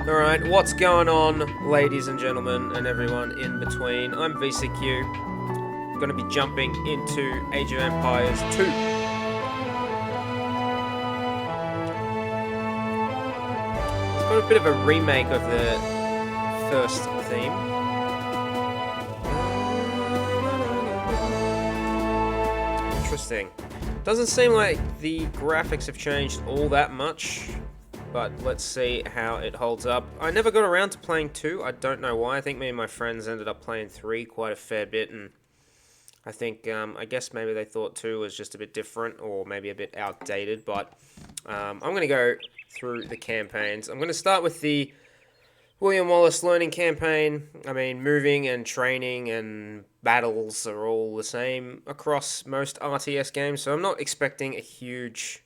Alright, what's going on, ladies and gentlemen, and everyone in between? I'm VCQ. I'm going to be jumping into Age of Empires 2. It's got a bit of a remake of the first theme. Interesting. Doesn't seem like the graphics have changed all that much, but let's see how it holds up. I never got around to playing 2. I don't know why. I think me and my friends ended up playing 3 quite a fair bit, and I think, I guess maybe they thought 2 was just a bit different or maybe a bit outdated, but I'm going to go through the campaigns. I'm going to start with the William Wallace learning campaign. I mean, moving and training and battles are all the same across most RTS games, so I'm not expecting a huge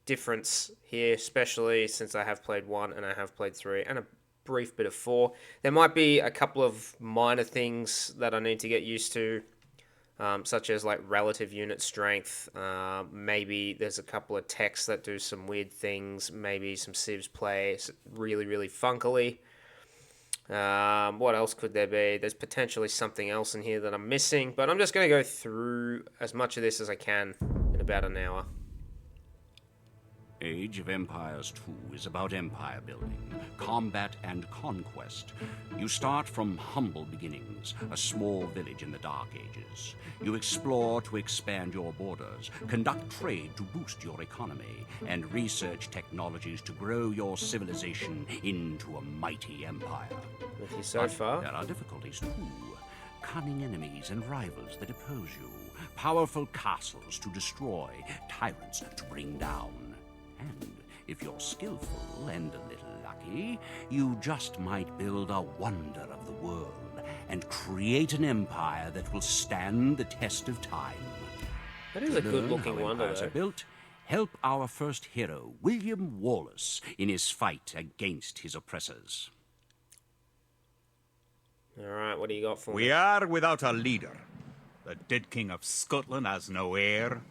difference here, especially since I have played 1 and I have played 3 and a brief bit of 4. There might be a couple of minor things that I need to get used to, such as like relative unit strength. Maybe there's a couple of techs that do some weird things. Maybe some civs play really, really funkily. What else could there be? There's potentially something else in here that I'm missing, but I'm just going to go through as much of this as I can in about an hour. Age of Empires 2 is about empire building, combat, and conquest. You start from humble beginnings, a small village in the Dark Ages. You explore to expand your borders, conduct trade to boost your economy, and research technologies to grow your civilization into a mighty empire. With you so far. There are difficulties too. Cunning enemies and rivals that oppose you, powerful castles to destroy, tyrants to bring down. And if you're skillful and a little lucky, you just might build a wonder of the world and create an empire that will stand the test of time. That is a good-looking wonder, empires though. are built. Help our first hero, William Wallace, in his fight against his oppressors. Alright, what do you got for me? We are without a leader. The dead king of Scotland has no heir.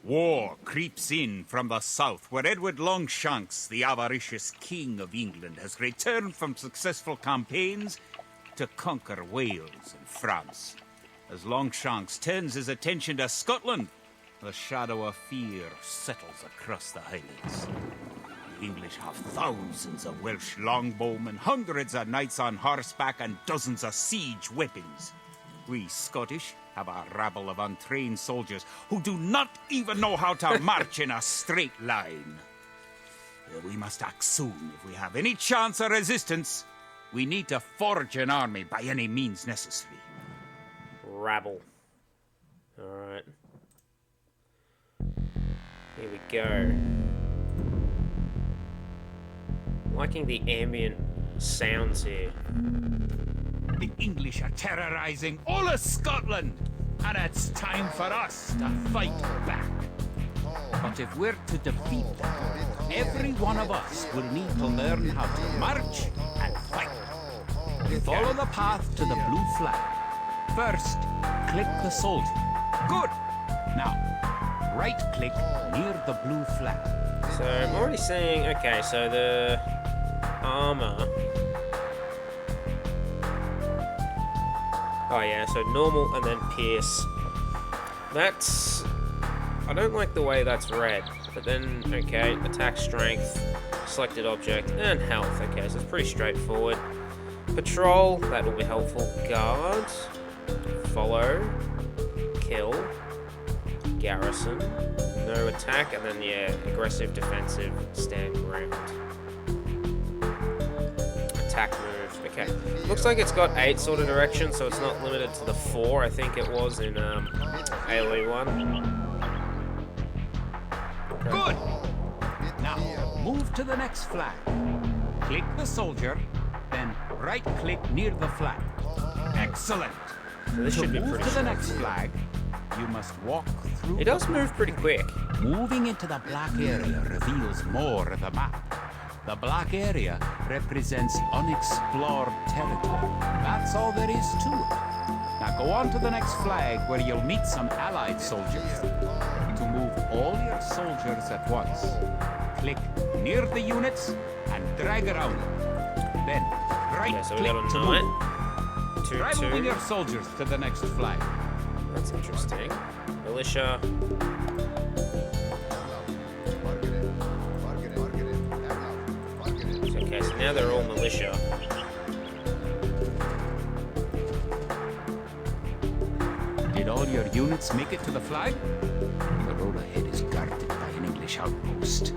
War creeps in from the south, where Edward Longshanks, the avaricious king of England, has returned from successful campaigns to conquer Wales and France. As Longshanks turns his attention to Scotland, the shadow of fear settles across the Highlands. The English have thousands of Welsh longbowmen, hundreds of knights on horseback, and dozens of siege weapons. We Scottish have a rabble of untrained soldiers who do not even know how to march in a straight line. We must act soon if we have any chance of resistance. We need to forge an army by any means necessary. Rabble. Alright. Here we go. Liking the ambient sounds here. The English are terrorizing all of Scotland, and it's time for us to fight back. But if we're to defeat them, every one of us will need to learn how to march and fight. Follow the path to the blue flag. First, click the soldier. Good. Now, right-click near the blue flag. So, I'm already seeing... Okay, so the armor... Oh yeah, so normal and then pierce. That's... I don't like the way that's red. But then, okay, attack strength, selected object, and health. Okay, so it's pretty straightforward. Patrol, that will be helpful. Guard, follow, kill, garrison, no attack, and then, yeah, aggressive, defensive, stand ground. Attack move. Okay, looks like it's got 8 sort of directions, so it's not limited to the 4 I think it was in AoE 1. Okay. Good. Now, move to the next flag. Click the soldier, then right-click near the flag. Excellent. So this should be move pretty to the short. next flag, you must walk through. It does move pretty quick. Moving into the black area reveals more of the map. The black area represents unexplored territory. That's all there is to it. Now go on to the next flag where you'll meet some allied soldiers. To move all your soldiers at once, click near the units and drag around. Then, right Okay, so we click got a to knight. move. 2, Try 2. moving your soldiers to the next flag. That's interesting. Militia. Okay, so now they're all militia. Did all your units make it to the flag? The road ahead is guarded by an English outpost.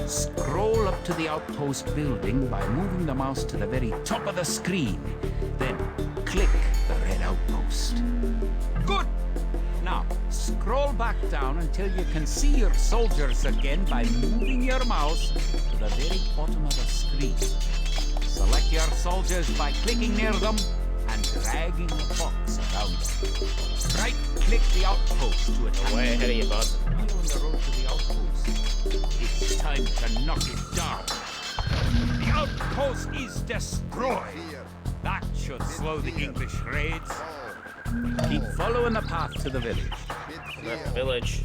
Scroll up to the outpost building by moving the mouse to the very top of the screen. Then click the red outpost. Good! Now, scroll back down until you can see your soldiers again by moving your mouse to the very bottom of the screen. Select your soldiers by clicking near them and dragging the box around them. Right-click the outpost to attack. Way ahead of you, bud. Now on the road to the outpost. It's time to knock it down. The outpost is destroyed. That should slow the English raids. Keep following the path to the village. That village.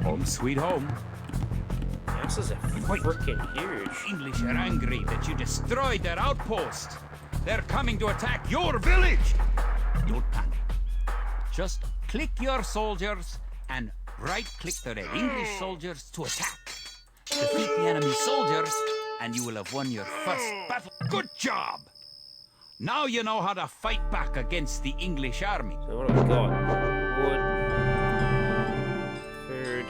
Home sweet home. Houses are freaking huge. English are angry that you destroyed their outpost. They're coming to attack your village. Don't panic. Just click your soldiers and right-click the red English soldiers to attack. Defeat the enemy soldiers and you will have won your first battle. Good job! Now you know how to fight back against the English army. So what have we got? Wood, food,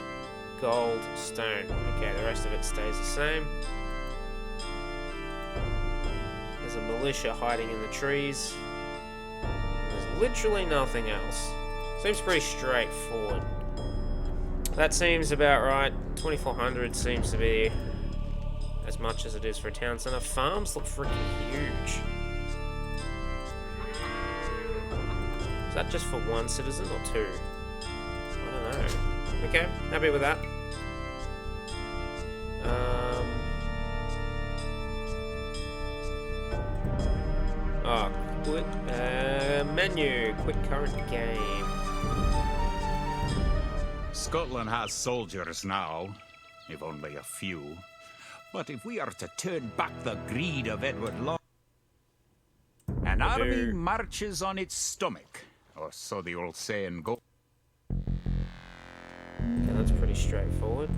gold, stone. Okay, the rest of it stays the same. There's a militia hiding in the trees. There's literally nothing else. Seems pretty straightforward. That seems about right. 2,400 seems to be as much as it is for a town center. Farms look freaking huge. Is that just for one citizen or two? I don't know. Okay, happy with that. Quit menu, quick current game. Scotland has soldiers now, if only a few. But if we are to turn back the greed of Edward Long, an army marches on its stomach, or so the old saying goes. Okay, that's pretty straightforward.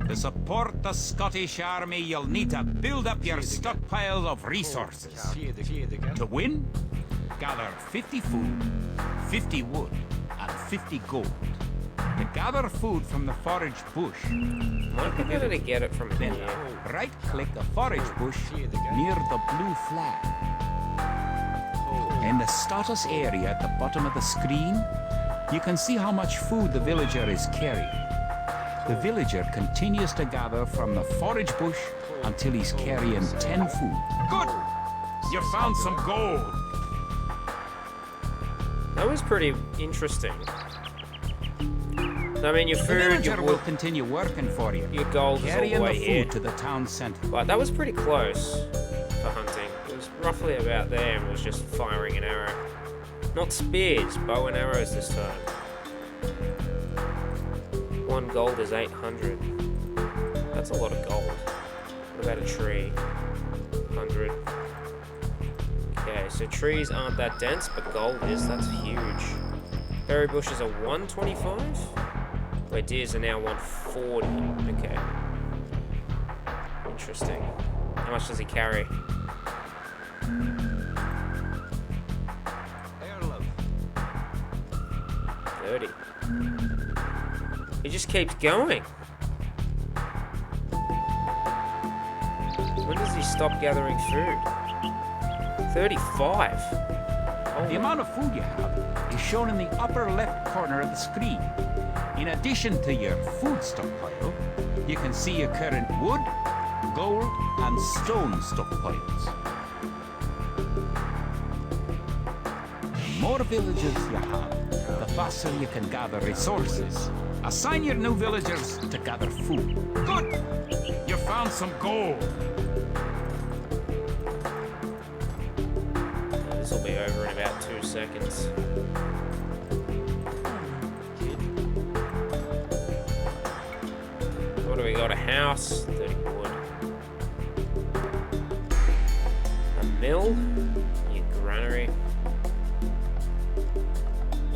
To support the Scottish army, you'll need to build up your stockpile of resources. To win, gather 50 food, 50 wood, and 50 gold. To gather food from the forage bush, Might be better to get it from then here. right-click the forage bush near the blue flag. In the status area at the bottom of the screen, you can see how much food the villager is carrying. The villager continues to gather from the forage bush until he's carrying 10 food. Good! You found some gold! That was pretty interesting. I mean, your The food, villager your will wood, continue working for you, your gold is all the carrying the way food here. to the town centre. But that was pretty close for hunting. It was roughly about there and it was just firing an arrow. Not spears, bow and arrows this time. 1 gold is 800. That's a lot of gold. What about a tree? 100. Okay, so trees aren't that dense, but gold is. That's huge. Berry bushes are 125? Where deers are now 140. Okay. Interesting. How much does he carry? 30. He just keeps going. When does he stop gathering food? 35. The amount of food you have is shown in the upper left corner of the screen. In addition to your food stockpile, you can see your current wood, gold, and stone stockpiles. The more villages you have, the faster you can gather resources. Assign your new villagers to gather food. Good! You found some gold! This will be over in about 2 seconds. what do we got? A house, 30 wood. A mill, your granary.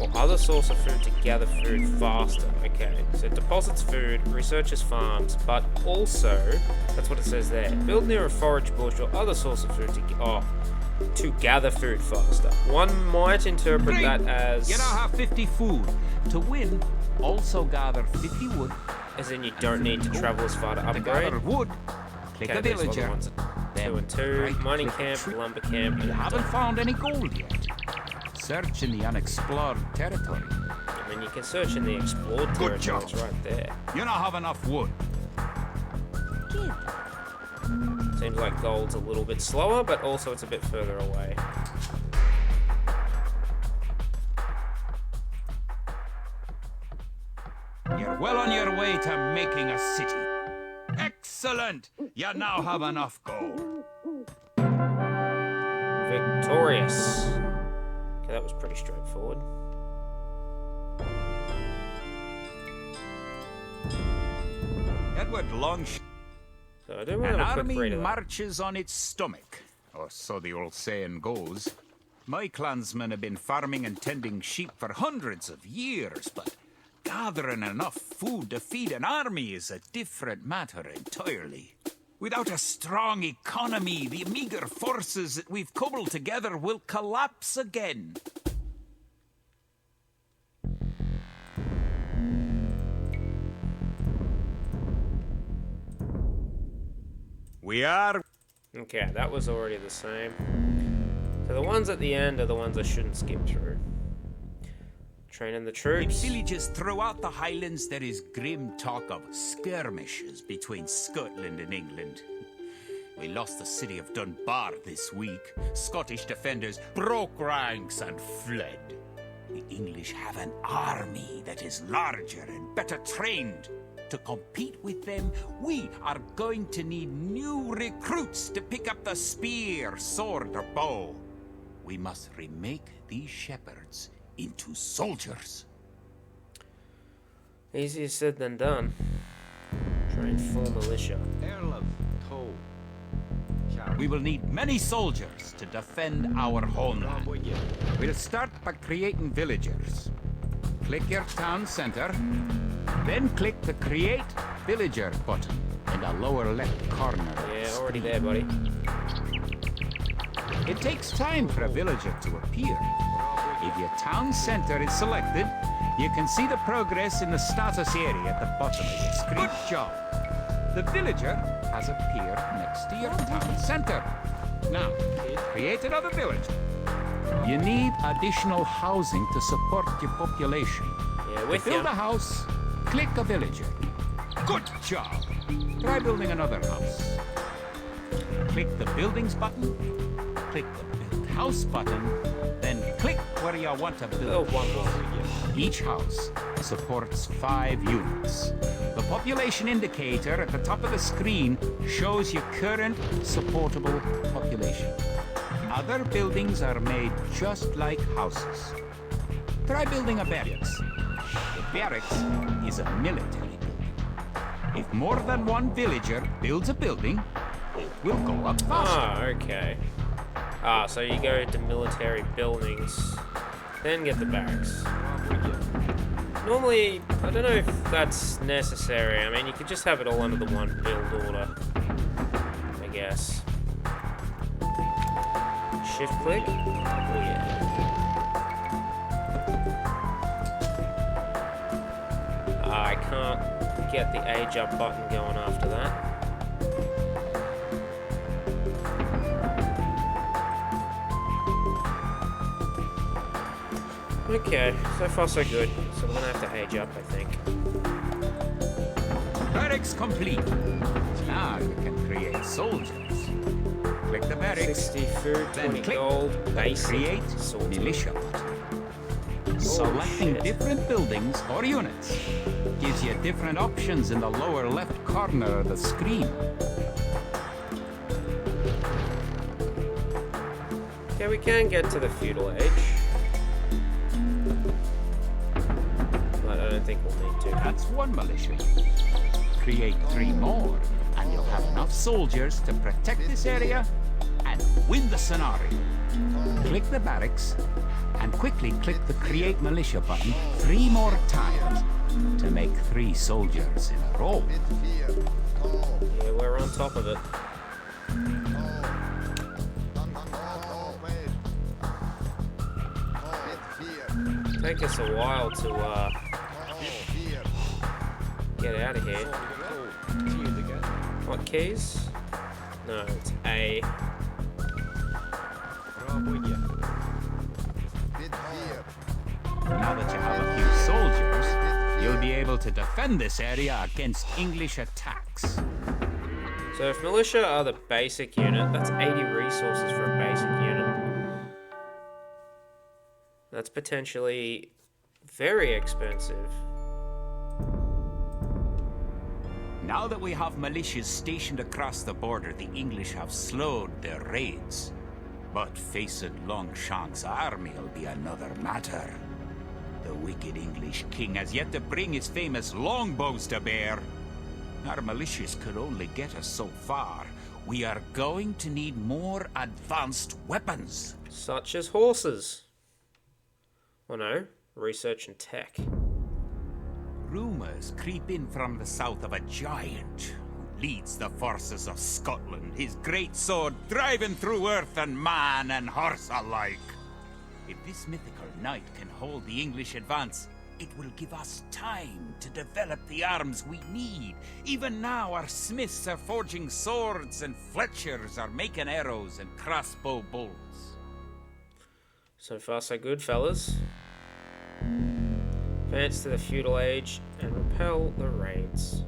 Or other source of food to gather food faster. Okay, so it deposits food, researches farms, but also, that's what it says there. Build near a forage bush or other source of food to gather food faster. One might interpret Great. that as... You now have 50 food. To win, also gather 50 wood. As in you don't need to travel as far to To upgrade. gather wood, click Okay, a these are the villager. ones at Then 2 and 2. right Mining click camp, tree. lumber camp, You and haven't found any gold yet. Search in the unexplored territory. I mean, you can search in the explored Good territory. job. It's right there. You not have enough wood. Seems like gold's a little bit slower, but also it's a bit further away. You're well on your way to making a city. Excellent! You now have enough gold. Victorious. Okay, that was pretty straightforward. Edward Longsh... So I do want An to have a quick army read of that. marches on its stomach, or so the old saying goes. My clansmen have been farming and tending sheep for hundreds of years, but gathering enough food to feed an army is a different matter entirely. Without a strong economy, the meager forces that we've cobbled together will collapse again. We are... Okay, that was already the same. So the ones at the end are the ones I shouldn't skip through. Training the In troops. villages throughout the Highlands, there is grim talk of skirmishes between Scotland and England. We lost the city of Dunbar this week. Scottish defenders broke ranks and fled. The English have an army that is larger and better trained. To compete with them, we are going to need new recruits to pick up the spear, sword, or bow. We must remake these shepherds into soldiers. Easier said than done. Train full militia. Earl of Tow. We will need many soldiers to defend our homeland. We'll start by creating villagers. Click your town center, then click the Create Villager button in the lower left corner. Yeah, already there, buddy. It takes time for a villager to appear. If your town center is selected, you can see the progress in the status area at the bottom of your screen. Good job! The villager has appeared next to your town center. Now, create another villager. You need additional housing to support your population. Yeah, To with build you. a house, click a villager. Good job! Try building another house. Click the Buildings button, click the Build House button, then click where you want to Oh, build. one more. Each house supports 5 units. The population indicator at the top of the screen shows your current supportable population. Other buildings are made just like houses. Try building a barracks. A barracks is a military building. If more than one villager builds a building, it will go up faster. Ah, okay. Ah, so you go to military buildings, then get the barracks. Normally, I don't know if that's necessary. I mean, you could just have it all under the one build order, I guess. Shift click? Oh yeah. I can't get the age up button going after that. Okay, so far so good. So we're gonna have to age up, I think. Barracks complete. Now you can create soldiers. Click the barracks, 60 food, then 20 click gold, basic, Create swordsman. Militia button. Selecting shit. different buildings or units gives you different options in the lower left corner of the screen. Okay, we can get to the feudal age. But I don't think we'll need to. That's one militia. create 3 more, and you'll have enough soldiers to protect this area and win the scenario. Click the barracks and quickly click the Create Militia button 3 more times to make 3 soldiers in a row. Yeah, we're on top of it. Take us a while to get out of here. What keys? No, it's A. Now that you have a few soldiers, you'll be able to defend this area against English attacks. So if militia are the basic unit, that's 80 resources for a basic unit. That's potentially very expensive. Now that we have militias stationed across the border, the English have slowed their raids. But facing Longshank's army will be another matter. The wicked English king has yet to bring his famous longbows to bear. Our militias could only get us so far. We are going to need more advanced weapons. Such as horses. Oh no, research and tech. Rumors creep in from the south of a giant who leads the forces of Scotland, his great sword driving through earth and man and horse alike. If this mythical knight can hold the English advance, it will give us time to develop the arms we need. Even now, our smiths are forging swords and Fletchers are making arrows and crossbow bolts. So far so good, fellas. Advance to the feudal age and repel the raids.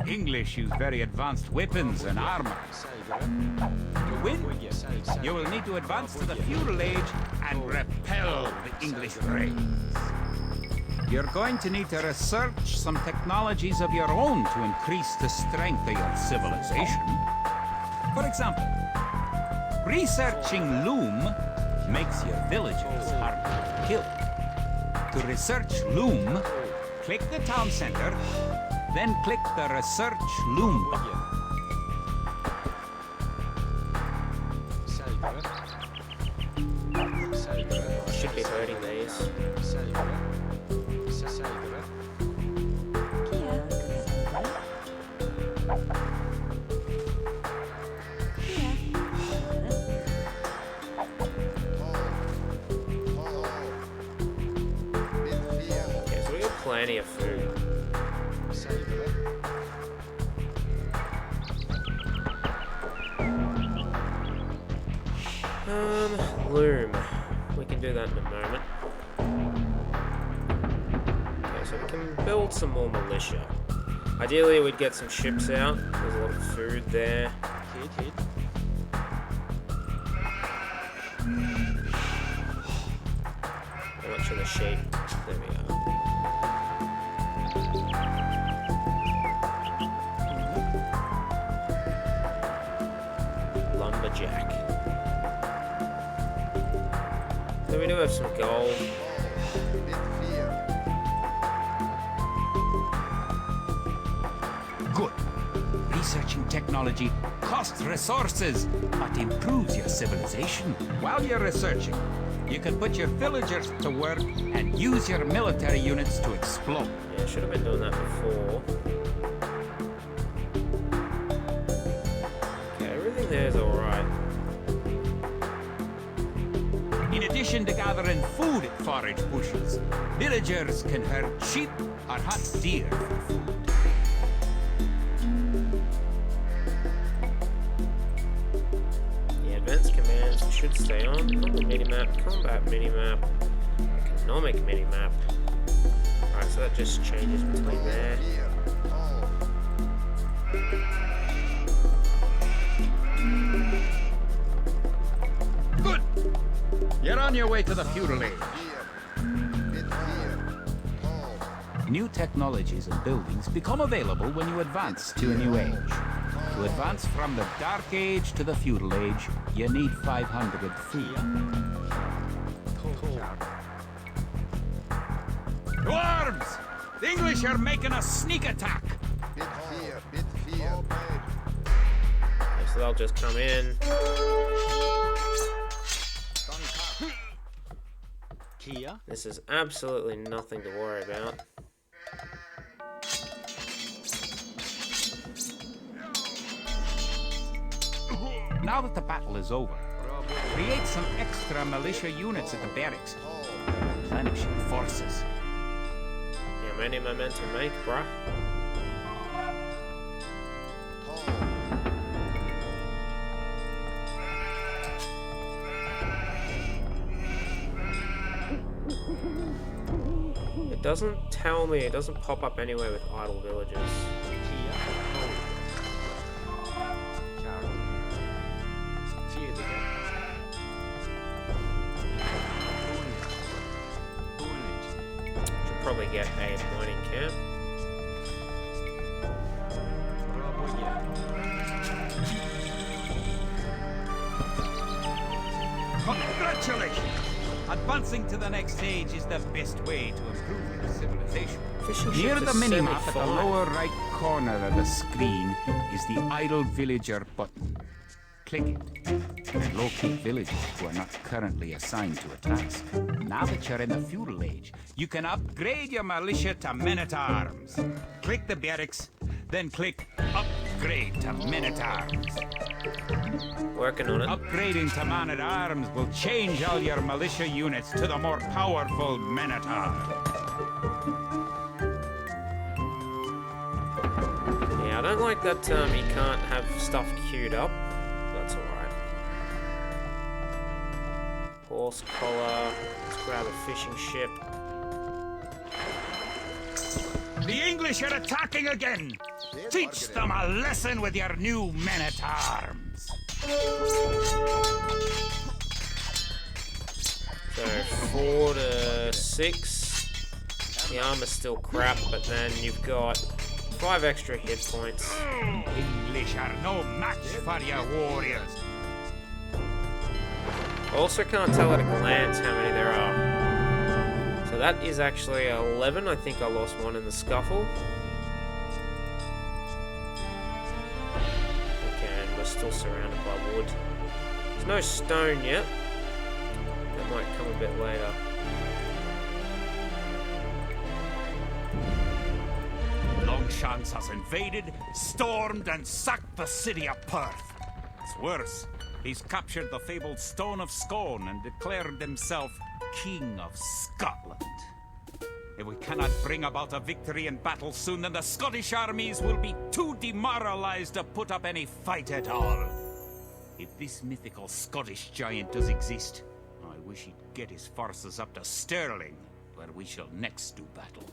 English use very advanced weapons and armor. To win, you will need to advance to the feudal age and repel the English raids. You're going to need to research some technologies of your own to increase the strength of your civilization. For example, researching loom makes your villagers harder to kill. To research loom, click the town center, then click the Research Loom button. Should be hurting these. Okay, so we got plenty of food. Loom. We can do that in a moment. Okay, so we can build some more militia. Ideally, we'd get some ships out. There's a lot of food there. How much of the sheep? There we are. Lumberjack. So we do have some gold. Good. Researching technology costs resources, but improves your civilization. While you're researching, you can put your villagers to work and use your military units to explode. Yeah, should have been doing that before. Okay, everything there is alright. In addition to gathering food at forage bushes, villagers can herd sheep or hunt deer for food. The advanced commands should stay on. Humble minimap, combat minimap, economic minimap. Alright, so that just changes between there. Good! You're on your way to the feudal age. New technologies and buildings become available when you advance to a new age. To advance from the Dark Age to the Feudal Age, you need 500 feet. To arms! The English are making a sneak attack. Bit fear. Okay, so they'll just come in. Kia. This is absolutely nothing to worry about. Now that the battle is over, create some extra militia units at the barracks. Replenish your forces. How many am I meant to make, bruh? It doesn't tell me, it doesn't pop up anywhere with idle villages. Kia. Charlie. Fredrik. Should probably get a mining camp. Congratulations! Advancing to the next stage is the best way to improve your civilization. Fishing Near ships the are minimap at the 75. lower right corner of the screen is the idle villager button. Click it and locate villagers who are not currently assigned to a task. Now that you're in the feudal age, you can upgrade your militia to men-at-arms. Click the barracks, then click Upgrade to men-at-arms. Working on it. Upgrading to man-at-arms will change all your militia units to the more powerful men-at-arms. Yeah, I don't like that you can't have stuff queued up. That's alright. Horse collar. Let's grab a fishing ship. The English are attacking again! Teach them a lesson with your new men-at-arms! So 4 to 6. The armor's still crap, but then you've got 5 extra hit points. English are no match for your warriors! Also can't tell at a glance how many there are. So that is actually 11. I think I lost one in the scuffle. Okay, and we're still surrounded by wood. There's no stone yet. That might come a bit later. Longshanks has invaded, stormed, and sacked the city of Perth. It's worse. He's captured the fabled Stone of Scone and declared himself King of Scotland. If we cannot bring about a victory in battle soon, then the Scottish armies will be too demoralized to put up any fight at all. If this mythical Scottish giant does exist, I wish he'd get his forces up to Stirling, where we shall next do battle.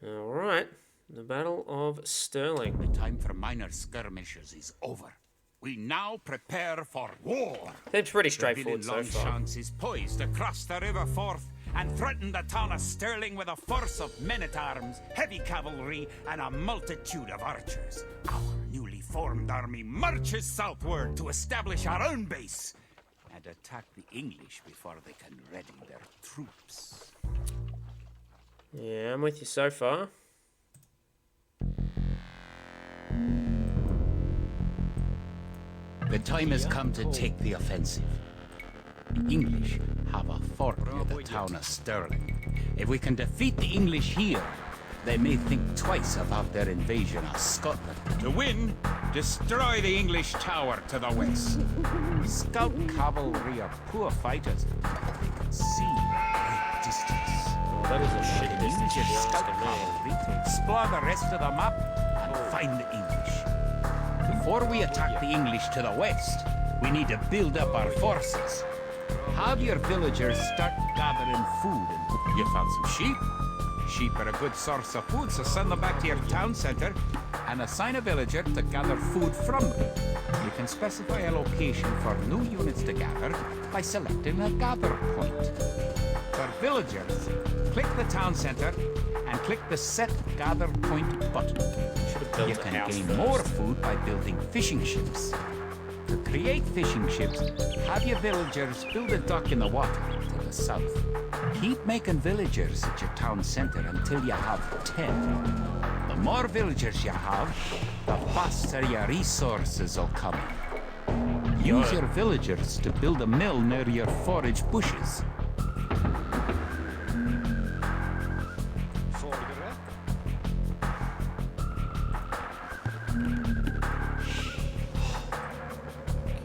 Alright, the Battle of Stirling. The time for minor skirmishes is over. We now prepare for war. Seems pretty The straightforward villain so far. Longshanks is poised to cross the River Forth and threaten the town of Stirling with a force of men-at-arms, heavy cavalry, and a multitude of archers. Our newly formed army marches southward to establish our own base and attack the English before they can ready their troops. Yeah, I'm with you so far. The time has come to take the offensive. The English have a fort near the town of Stirling. If we can defeat the English here, they may think twice about their invasion of Scotland. To win, destroy the English tower to the west. Scout cavalry are poor fighters, but they can see a great distance. Oh, that is a shit The distance, English if you're scout asking me. cavalry to explore the rest of the map and find the English. Before we attack the English to the west, we need to build up our forces. Have your villagers start gathering food. And you found some sheep? Sheep are a good source of food, so send them back to your town center and assign a villager to gather food from them. You can specify a location for new units to gather by selecting a gather point. For villagers, click the town center and click the Set Gather Point button. Should have built You a can house gain first. more food by building fishing ships. To create fishing ships, have your villagers build a dock in the water to the south. Keep making villagers at your town center until you have 10. The more villagers you have, the faster your resources will come in. Use your villagers to build a mill near your forage bushes. Vorderen.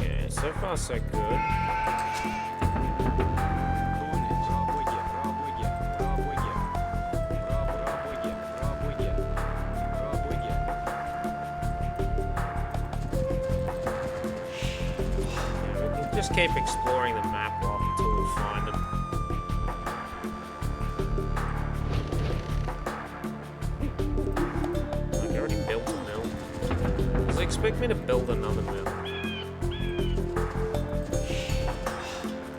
Okay, so far so good. Just keep exploring the map until we find them. I already built a mill. Does he expect me to build another mill?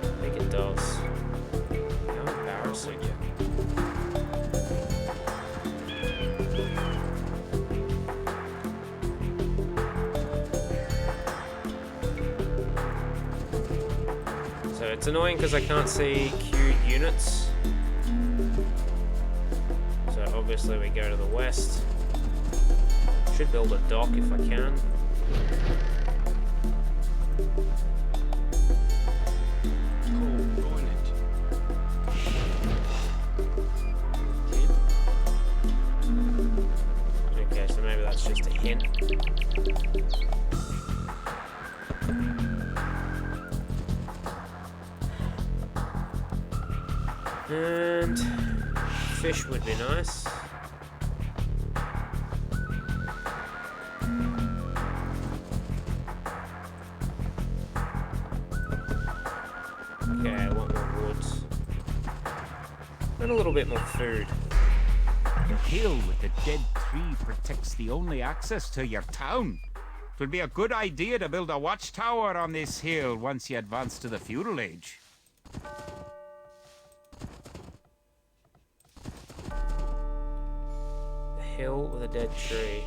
I think it does. How embarrassing. So it's annoying because I can't see queued units. So obviously we go to the west. Should build a dock if I can. Okay, so maybe that's just a hint. And fish would be nice. Okay, I want more wood. And a little bit more food. The hill with the dead tree protects the only access to your town. It would be a good idea to build a watchtower on this hill once you advance to the feudal age. The hill with a dead tree.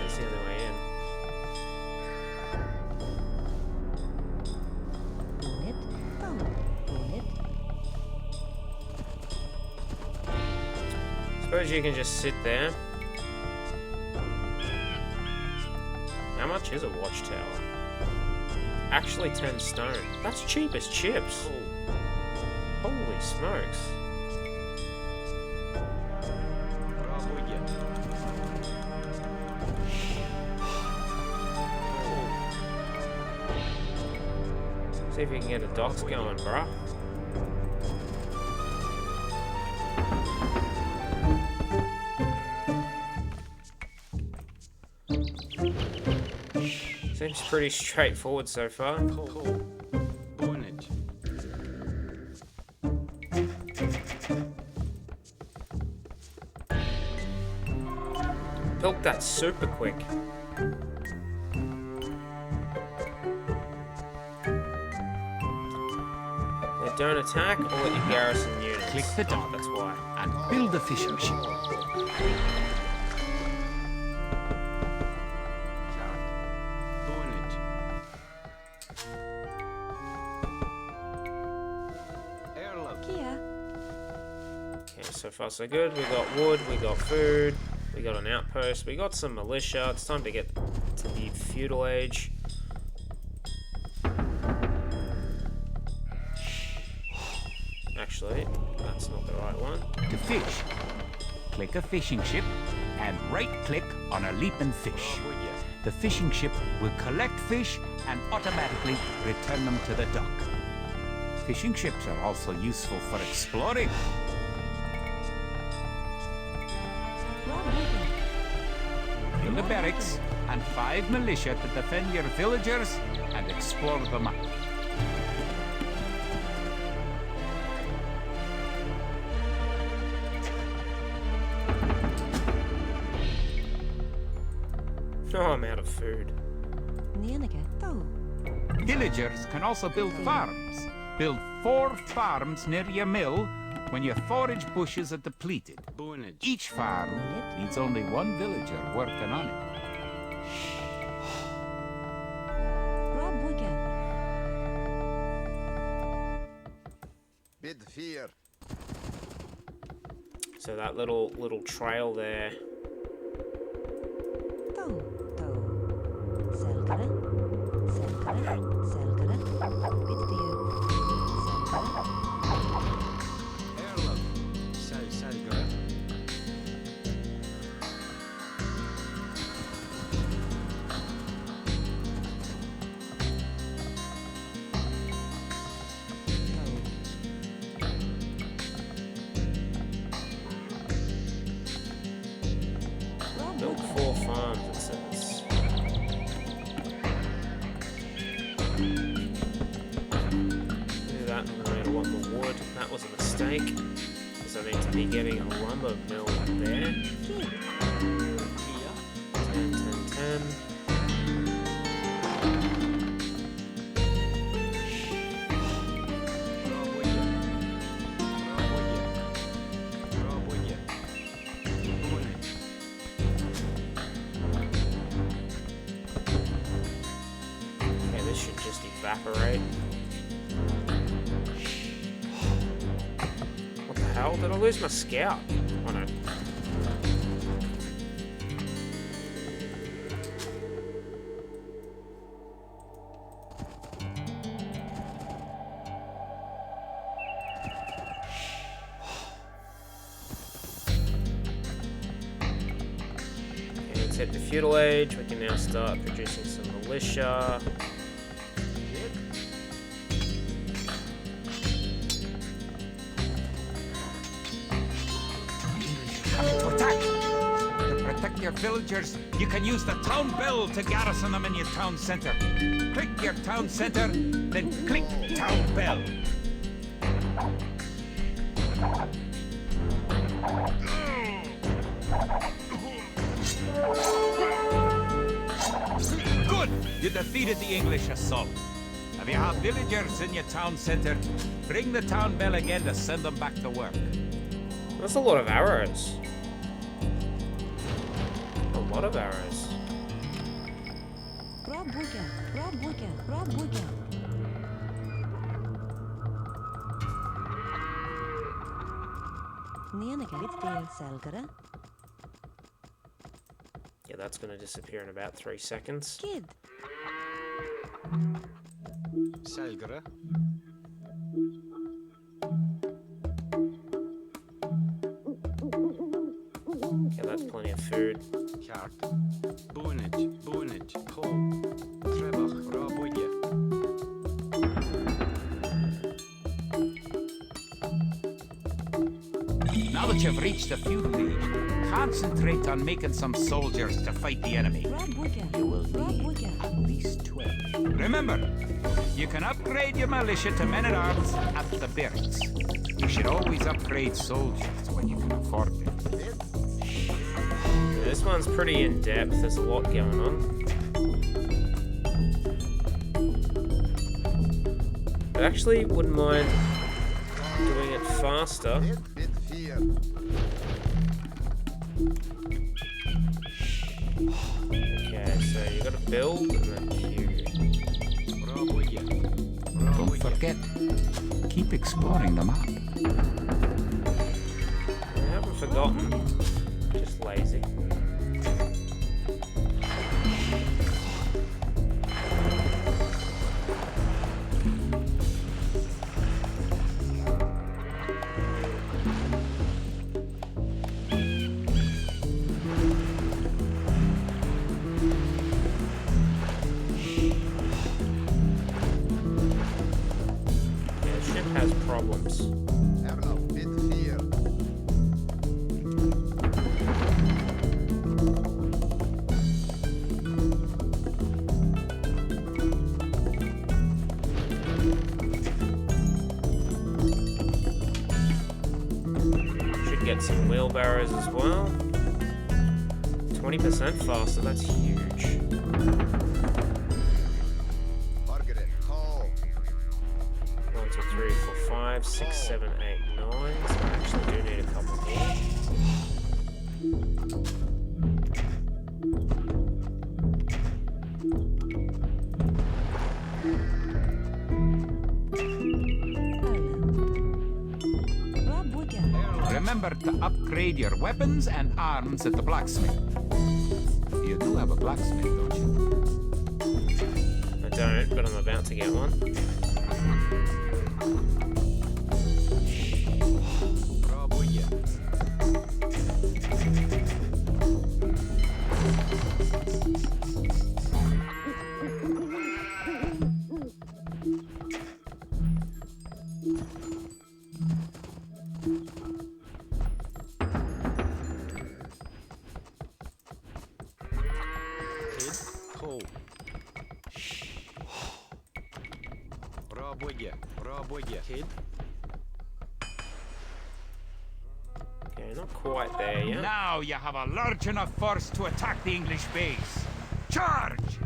That's the only way in. Suppose you can just sit there. How much is a watchtower? Actually 10 stone. That's cheap as chips. Holy smokes. See if you can get a docks going, bruh. Seems pretty straightforward so far. Built that super quick. They don't attack or let you garrison units. Click the dock. That's why. And build a fishing ship. Okay, so far so good. We got wood, we got food, we got an outpost, we got some militia. It's time to get to the feudal age. Actually, that's not the right one. To fish, click a fishing ship and right-click on a leaping fish. The fishing ship will collect fish and automatically return them to the dock. Fishing ships are also useful for exploring. Build a barracks and 5 militia to defend your villagers and explore the map. Oh, I'm out of food. Villagers can also build farms. Build 4 farms near your mill When your forage bushes are depleted, Boonage. each farm needs only one villager working on it. Bid fear. So that little trail there. Erlov. Selgara. Built 4 farms, it says. Do that, I'm gonna need a lot more wood. That was a mistake. Because I need to be getting a lumber mill there. Kia. 10, 10, 10. Raboye. Raboye. Boonage. Okay, this should just evaporate. What the hell? Did I lose my scout? Oh no. Okay, let's hit the feudal age. We can now start producing some militia. Coming to attack! To protect your villagers, you can use the town bell to garrison them in your town center. Click your town center, then click town bell. Good! You defeated the English assault. If you have villagers in your town center, ring the town bell again to send them back to work. That's a lot of arrows. A lot of arrows. Yeah, that's gonna disappear in about 3 seconds. Selgara. Okay, that's plenty of food. Kjart. Boonage. Ko. Trebach. Raboye. Now that you've reached the feudal age, concentrate on making some soldiers to fight the enemy. You will need at least 12. Remember, you can upgrade your militia to men-at-arms at the barracks. You should always upgrade soldiers when you can afford it. Yeah, this one's pretty in-depth. There's a lot going on. I actually wouldn't mind doing it faster. Bid fear. Okay, so you gotta build and then queue. Raboye. Don't forget, keep exploring the map. I haven't forgotten. Just lazy. Yeah, the ship has problems. Erlov, bid fear. Should get some wheelbarrows as well. 20% faster, that's huge. Margaret, call. 1, 2, 3, 4, 5, 6, 7, 8, 9. mines. I actually do need a couple more. Remember to upgrade your weapons and arms at the blacksmith. You do have a blacksmith, don't you? I don't, but I'm about to get one. Пробуйте. Kid, pull. Пробуйте. Пробуйте. Kid. Okay, not quite there yet. Now you have a large enough force to attack the English base. Charge!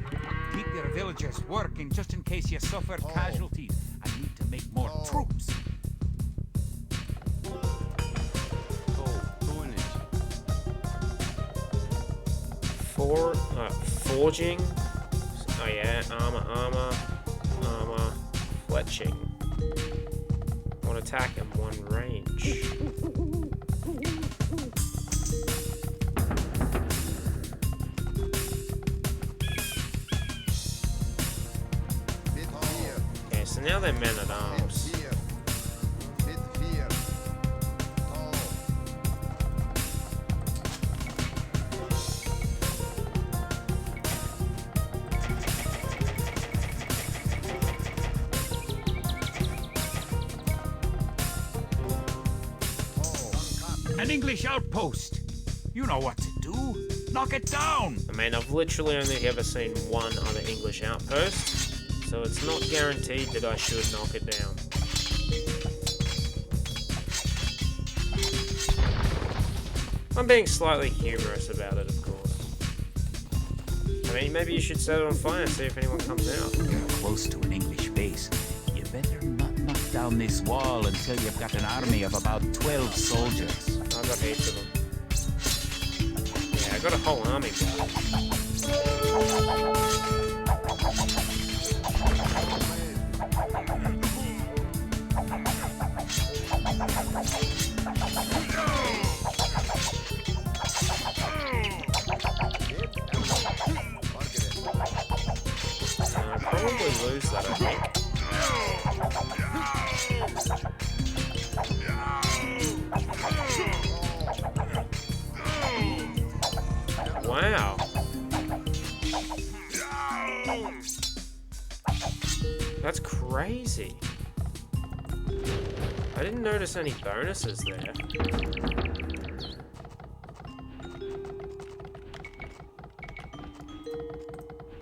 Keep your villagers working just in case you suffer casualties and need to make more troops. Pull. Bunich. Forging. Oh yeah, armor, fletching. One attack and one range. Bit here. Okay, so now they're men at Bit arms. here. Bit here. Tall. An English outpost! You know what to do. Knock it down! I mean, I've literally only ever seen one other English outpost, so it's not guaranteed that I should knock it down. I'm being slightly humorous about it, of course. I mean, maybe you should set it on fire and see if anyone comes out. You're close to an English base. You better not knock down this wall until you've got an army of about 12 soldiers. I've got heaps of them. Yeah, I got a whole army. I'll probably lose that, I think. Wow. That's crazy. I didn't notice any bonuses there.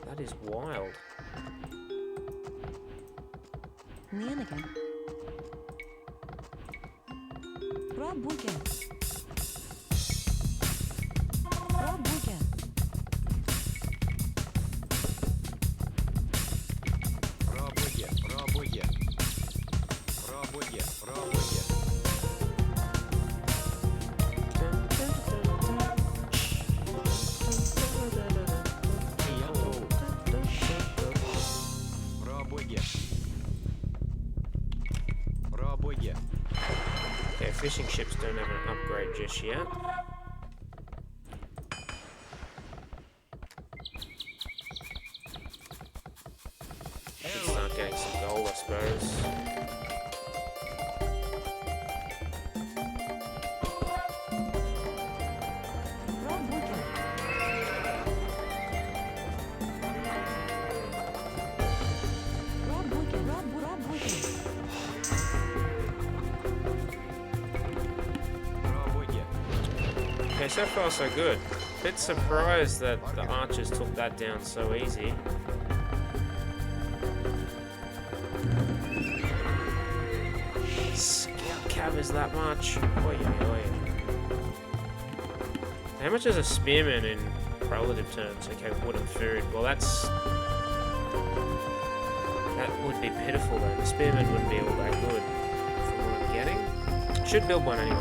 That is wild. Neneke. Пробуйте. Пробуйте. Пробуйте. Пробуйте. Пробуйте. Пробуйте. Я тут. Пробуйте. Пробуйте. Okay, fishing ships don't have an upgrade just yet. Should start getting some gold, I suppose. Пробуйте. Пробуйте. Пробуйте. Пробуйте. Okay, so far so good. Bit surprised that the archers took that down so easy. Scout covers that much. Oy, oy, oy. How much is a spearman in relative terms? Okay, wood and food. Well, that would be pitiful then. The spearman wouldn't be all that good from what I'm getting. Should build one anyway.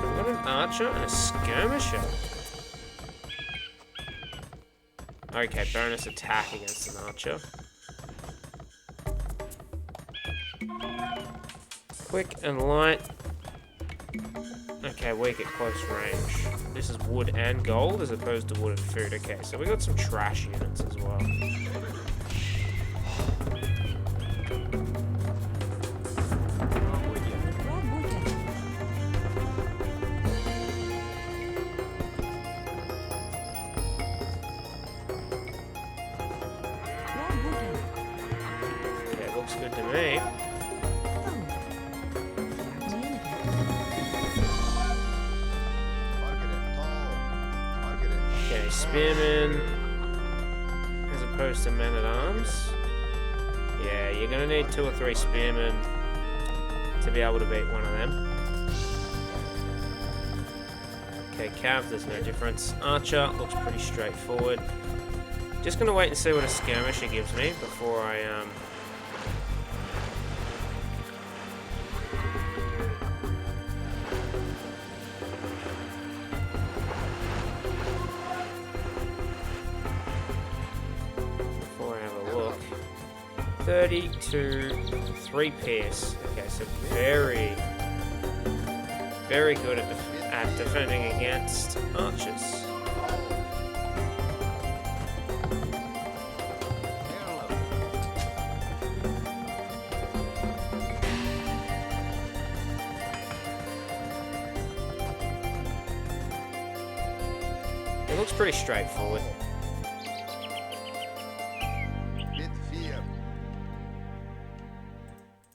We've got an archer and a skirmisher. Okay, bonus attack against an archer. Quick and light. Okay, weak at close range. This is wood and gold as opposed to wood and food. Okay, so we got some trash units as well. Okay, looks good to me. Okay, spearmen as opposed to men-at-arms. Yeah, you're gonna need 2 or 3 spearmen to be able to beat one of them. Okay, cav, there's no difference. Archer looks pretty straightforward. Just gonna wait and see what a skirmisher gives me before I have a look. 32, 3 pierce. Okay, so very good at defending against archers. It looks pretty straightforward.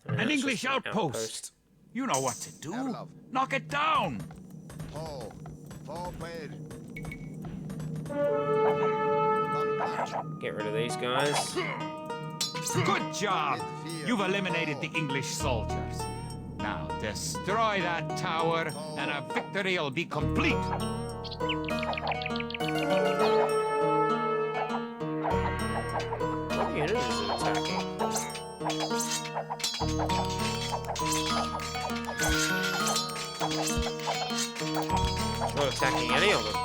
An English outpost. You know what to do. Knock it down. Get rid of these guys. Good job. You've eliminated the English soldiers. Now destroy that tower and a victory will be complete. What unit is it attacking? Not attacking any of them.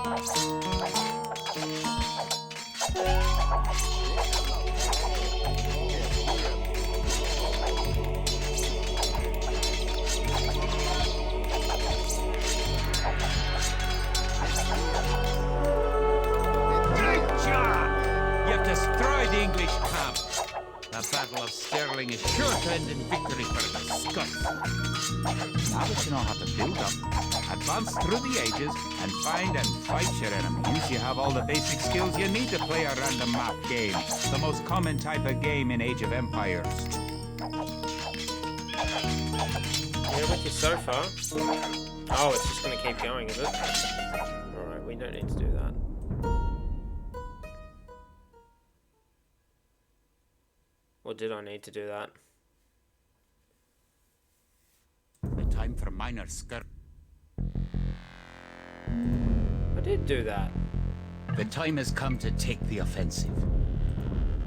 Great job! You've destroyed the English camp. The Battle of Stirling is sure to end in victory for the Scots. Now that you know how to build up, advance through the ages, and find and fight your enemies, you have all the basic skills you need to play a random map game, the most common type of game in Age of Empires. Yeah, with you so far. Oh, it's just going to keep going, is it? Alright, we don't need to do that. Or did I need to do that? The time for minor skirt. I did do that. The time has come to take the offensive.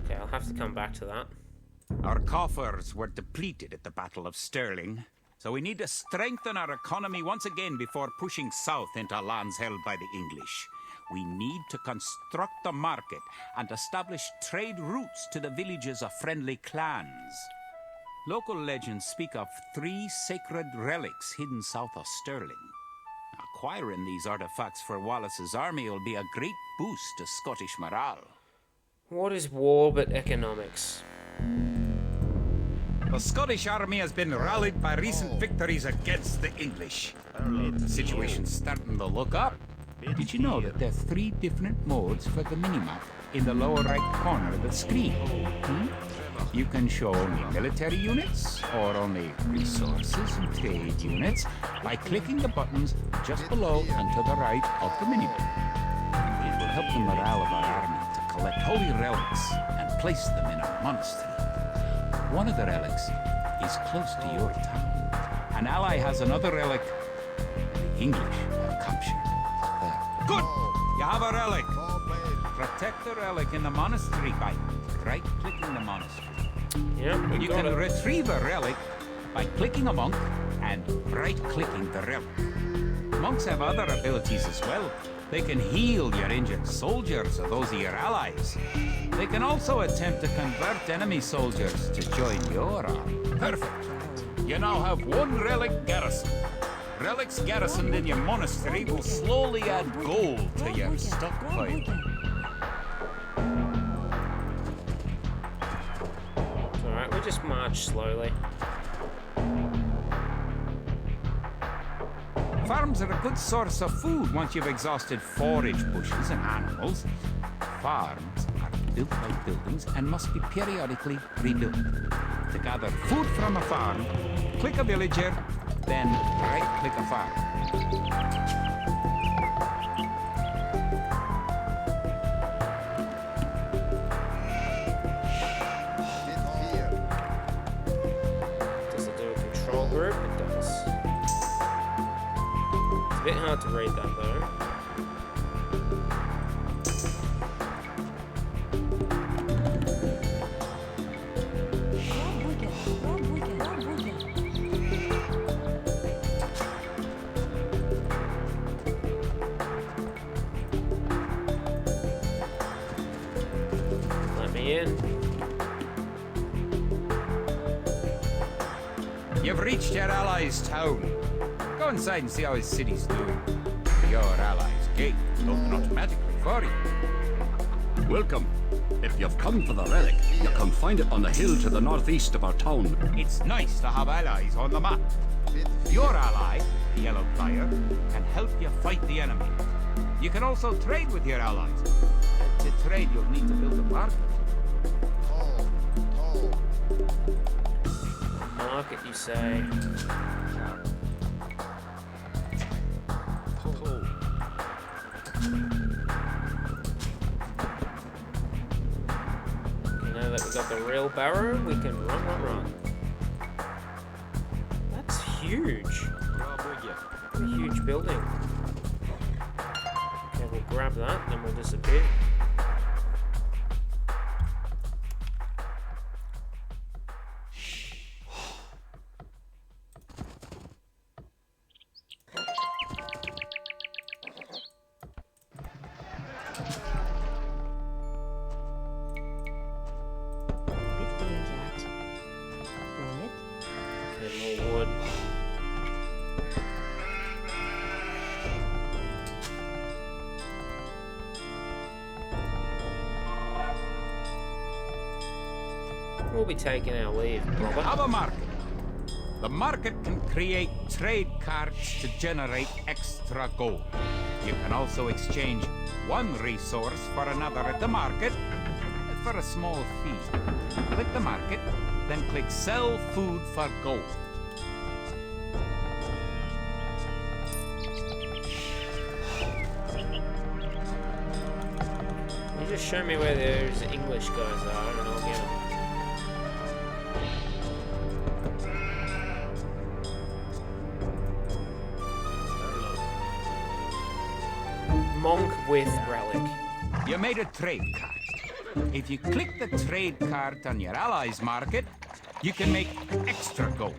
Okay, I'll have to come back to that. Our coffers were depleted at the Battle of Stirling, so we need to strengthen our economy once again before pushing south into lands held by the English. We need to construct a market and establish trade routes to the villages of friendly clans. Local legends speak of 3 sacred relics hidden south of Stirling. Acquiring these artifacts for Wallace's army will be a great boost to Scottish morale. What is war but economics? The Scottish army has been rallied by recent victories against the English. The situation's starting to look up. Did you know that there are 3 different modes for the minimap in the lower right corner of the screen? You can show only military units or only resources and trade units by clicking the buttons just below and to the right of the minimap. It will help the morale of our army to collect holy relics and place them in our monastery. One of the relics is close to your town. An ally has another relic. The English have captured there. Good! You have a relic. Protect the relic in the monastery by right-clicking the monastery. Yep, we You got can it. retrieve a relic by clicking a monk and right-clicking the relic. Monks have other abilities as well. They can heal your injured soldiers or those of your allies. They can also attempt to convert enemy soldiers to join your army. Perfect. You now have one relic garrison. Relics garrisoned in your monastery will slowly add gold to your stockpile. Alright, we just march slowly. Farms are a good source of food once you've exhausted forage bushes and animals. Farms are built like buildings and must be periodically rebuilt. To gather food from a farm, click a villager, then right-click a farm. Mid-fear. Does it do a control group? It does. It's a bit hard to read that though. Пробуйте, пробуйте, пробуйте. Let me in. You've reached your ally's town. Go inside and see how his city's doing. Your ally's gate is open automatically for you. Welcome. If you've come for the relic, you can find it on the hill to the northeast of our town. It's nice to have allies on the map. Mid-fear. Your ally, the Yellow Flyer, can help you fight the enemy. You can also trade with your allies. To trade, you'll need to build a market. Tall. Tall. Market, you say? Now that we got the real barrow, we can run. That's huge. Пробуйте. A huge building. Okay, we'll grab that, then we'll disappear. Під'їдять. Point. Okay, more wood. We'll be taking our leave, Robert. Have a market. The market can create trade cards to generate extra gold. You can also exchange one resource for another at the market for a small fee. Click the market, then click Sell Food for Gold. You just show me where those English guys are and I'll get them. Monk with relic. You made a trade card. If you click the trade card on your allies' market, you can make extra gold.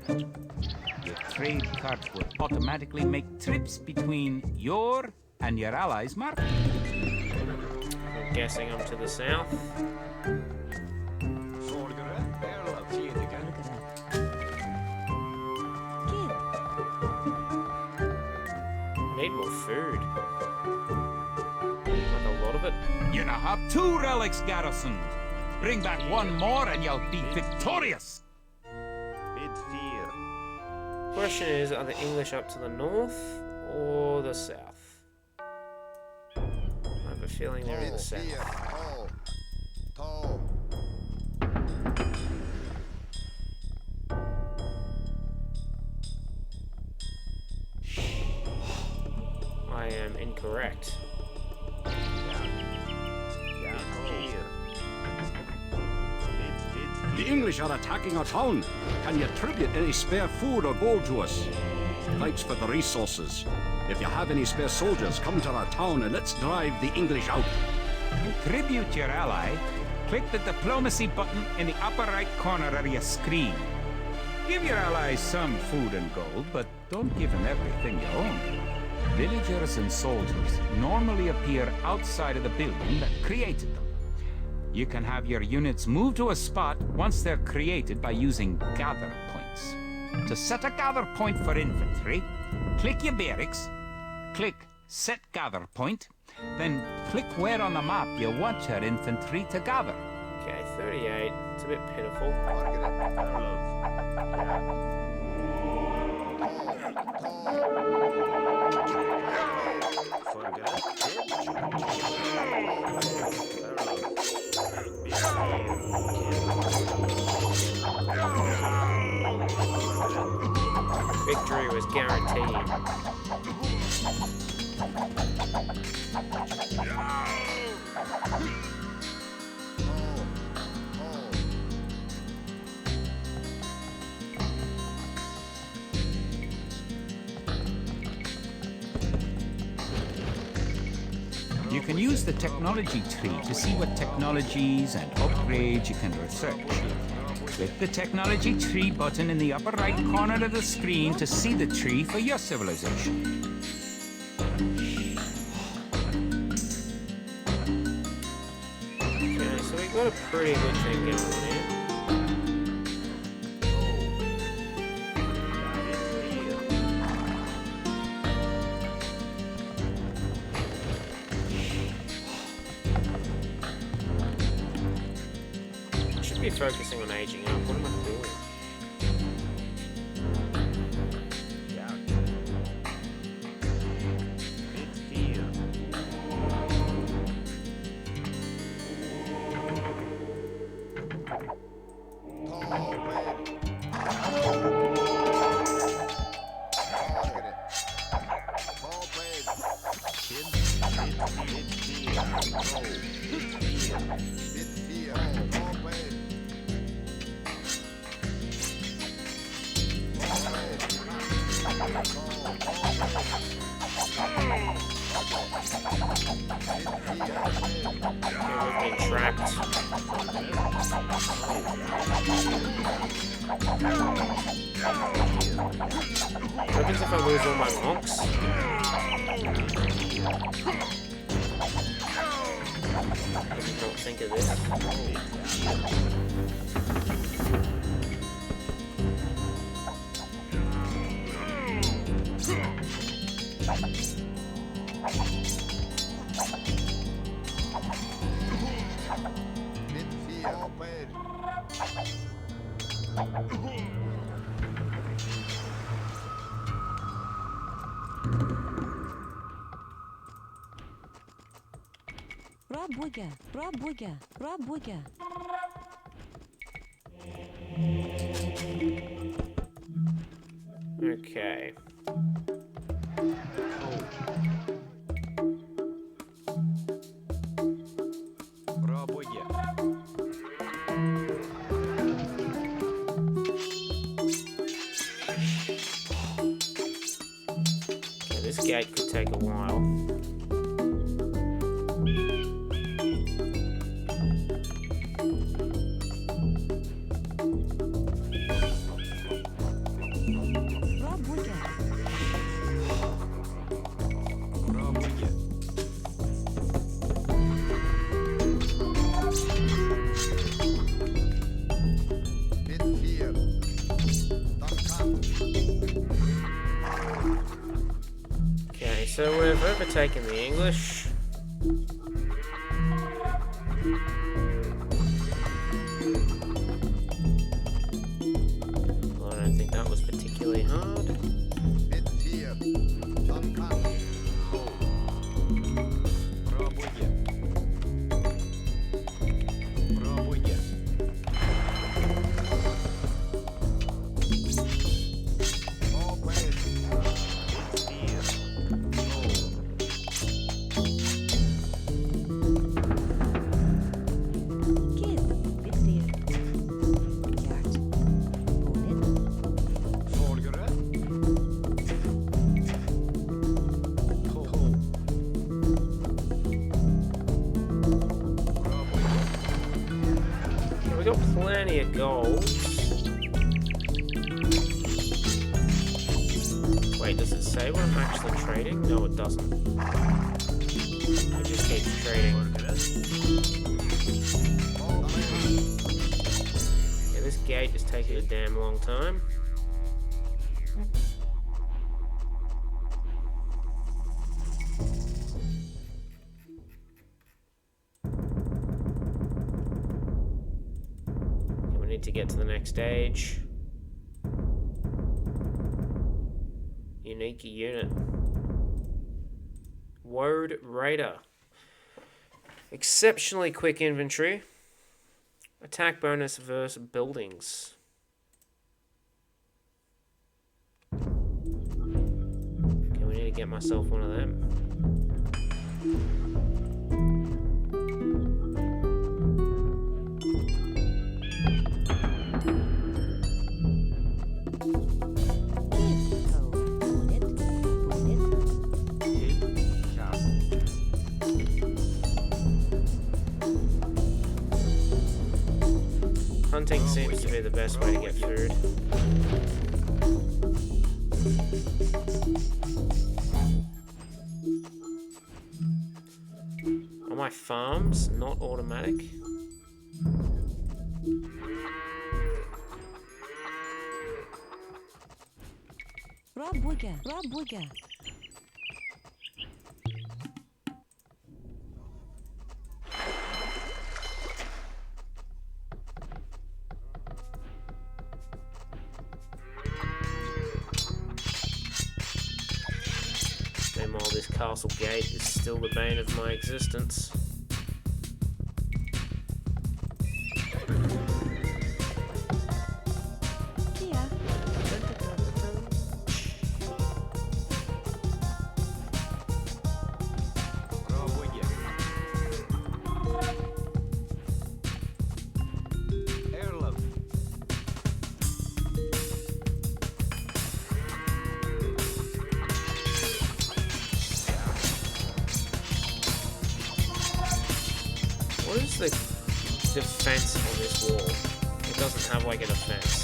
Your trade card will automatically make trips between your and your allies' market. I'm guessing I'm to the south. Sorgere. Erla. Tidiga. Kid. I need more food. Like a lot of it. You now have 2 relics garrisoned. Bring back one more and you'll be victorious. Mid-fear. Question is, are the English up to the north or the south? I have a feeling they're in the south. Mid-fear. Tall. Tall. I am incorrect. Mid-fear. The English are attacking our town. Can you tribute any spare food or gold to us? Thanks for the resources. If you have any spare soldiers, come to our town and let's drive the English out. To tribute your ally, click the diplomacy button in the upper right corner of your screen. Give your allies some food and gold, but don't give them everything you own. Villagers and soldiers normally appear outside of the building that created them. You can have your units move to a spot once they're created by using gather points. To set a gather point for infantry, click your barracks, click Set Gather Point, then click where on the map you want your infantry to gather. Okay, 38. It's a bit pitiful. Victory was guaranteed. You can use the technology tree to see what technologies and upgrades you can research. Click the technology tree button in the upper right corner of the screen to see the tree for your civilization. Okay, so we got a pretty good thing going on here. Be focusing on aging up. What am I doing? What happens if I lose all my monks? Don't think of this. Пробуя. Okay. Okay, this gate could take a while. Okay, so we've overtaken the English. Well, I don't think that was particularly hard. got plenty of gold. Wait, does it say what I'm actually trading? No, it doesn't. It just keeps trading. Yeah, this gate is taking a damn long time. Okay, we need to get to the next stage. Unique unit. Woad Raider. Exceptionally quick inventory. Attack bonus versus buildings. Okay, we need to get myself one of them. Hunting seems to be the best way to get food. Are my farms not automatic? Работа. Meanwhile, this castle gate is still the bane of my existence. Kia. What is the defense on this wall? It doesn't have like a defense.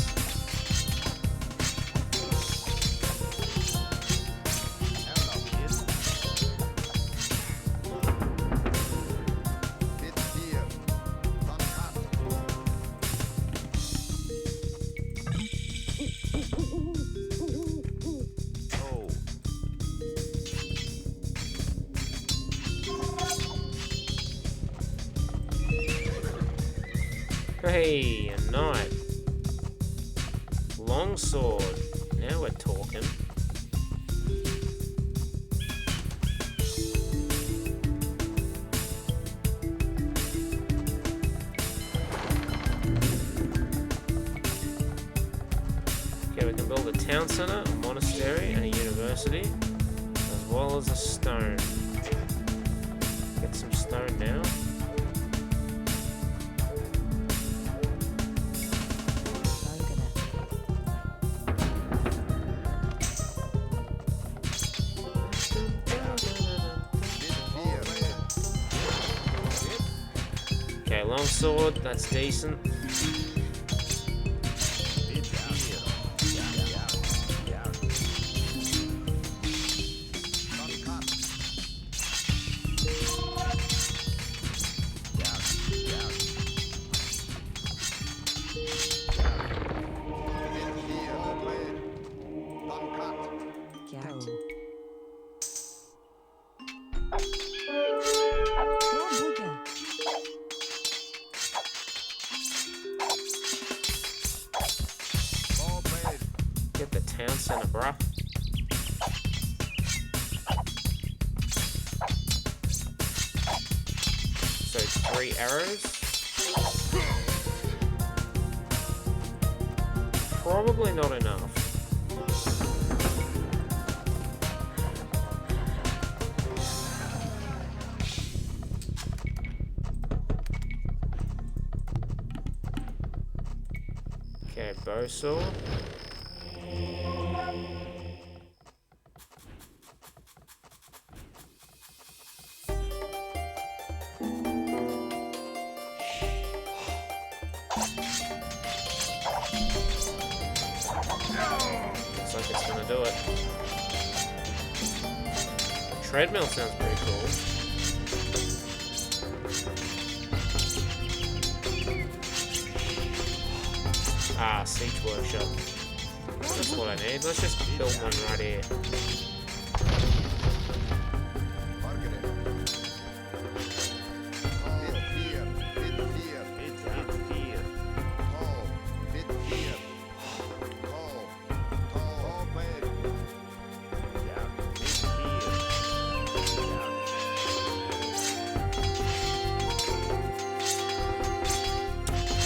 Mit dir. Von Kat. Oh. Hey, a knight. Longsword. Now we're talking. Okay, we can build a town center, a monastery, and a university, as well as a stone. Get some stone now. Okay, longsword, that's decent. Get the town center, bruh. So 3 arrows. Probably not enough. Okay, bow sword. Looks like it's gonna do it. Treadmill sounds pretty cool. Ah, siege workshop. That's what I need. Let's just build one right here. Margaret. Oh, bit here. Oh, bit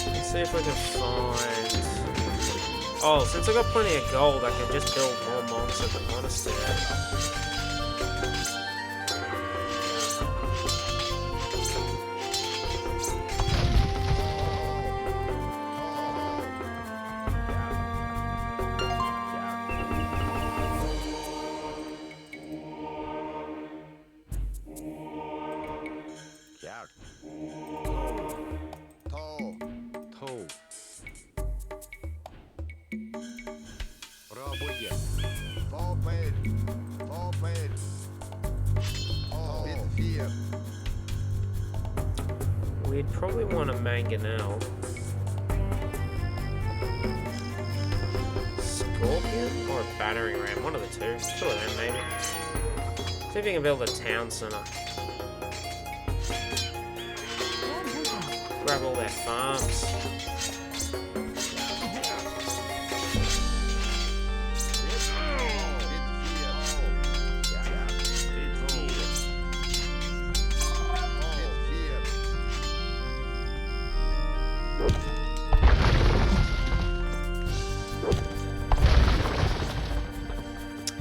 Let's see if we can find... Oh, since I got plenty of gold, I can just build more monks at the monastery. Toe. Пробуй. Forward. Oh, bit here. We'd probably want a mangonel. Scorpion? Or a battering ram, one of the two. Two of them, maybe. See if you can build a town center. Grab all their farms.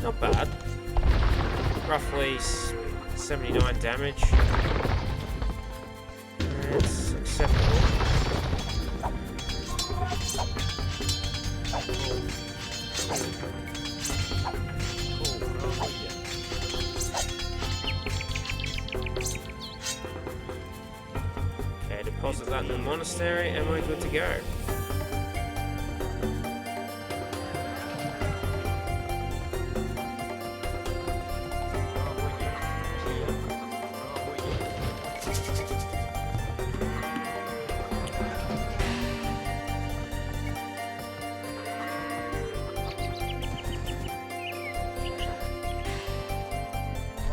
Not bad. Roughly 79 damage. It's acceptable. Okay, deposit that in the monastery and we're good to go.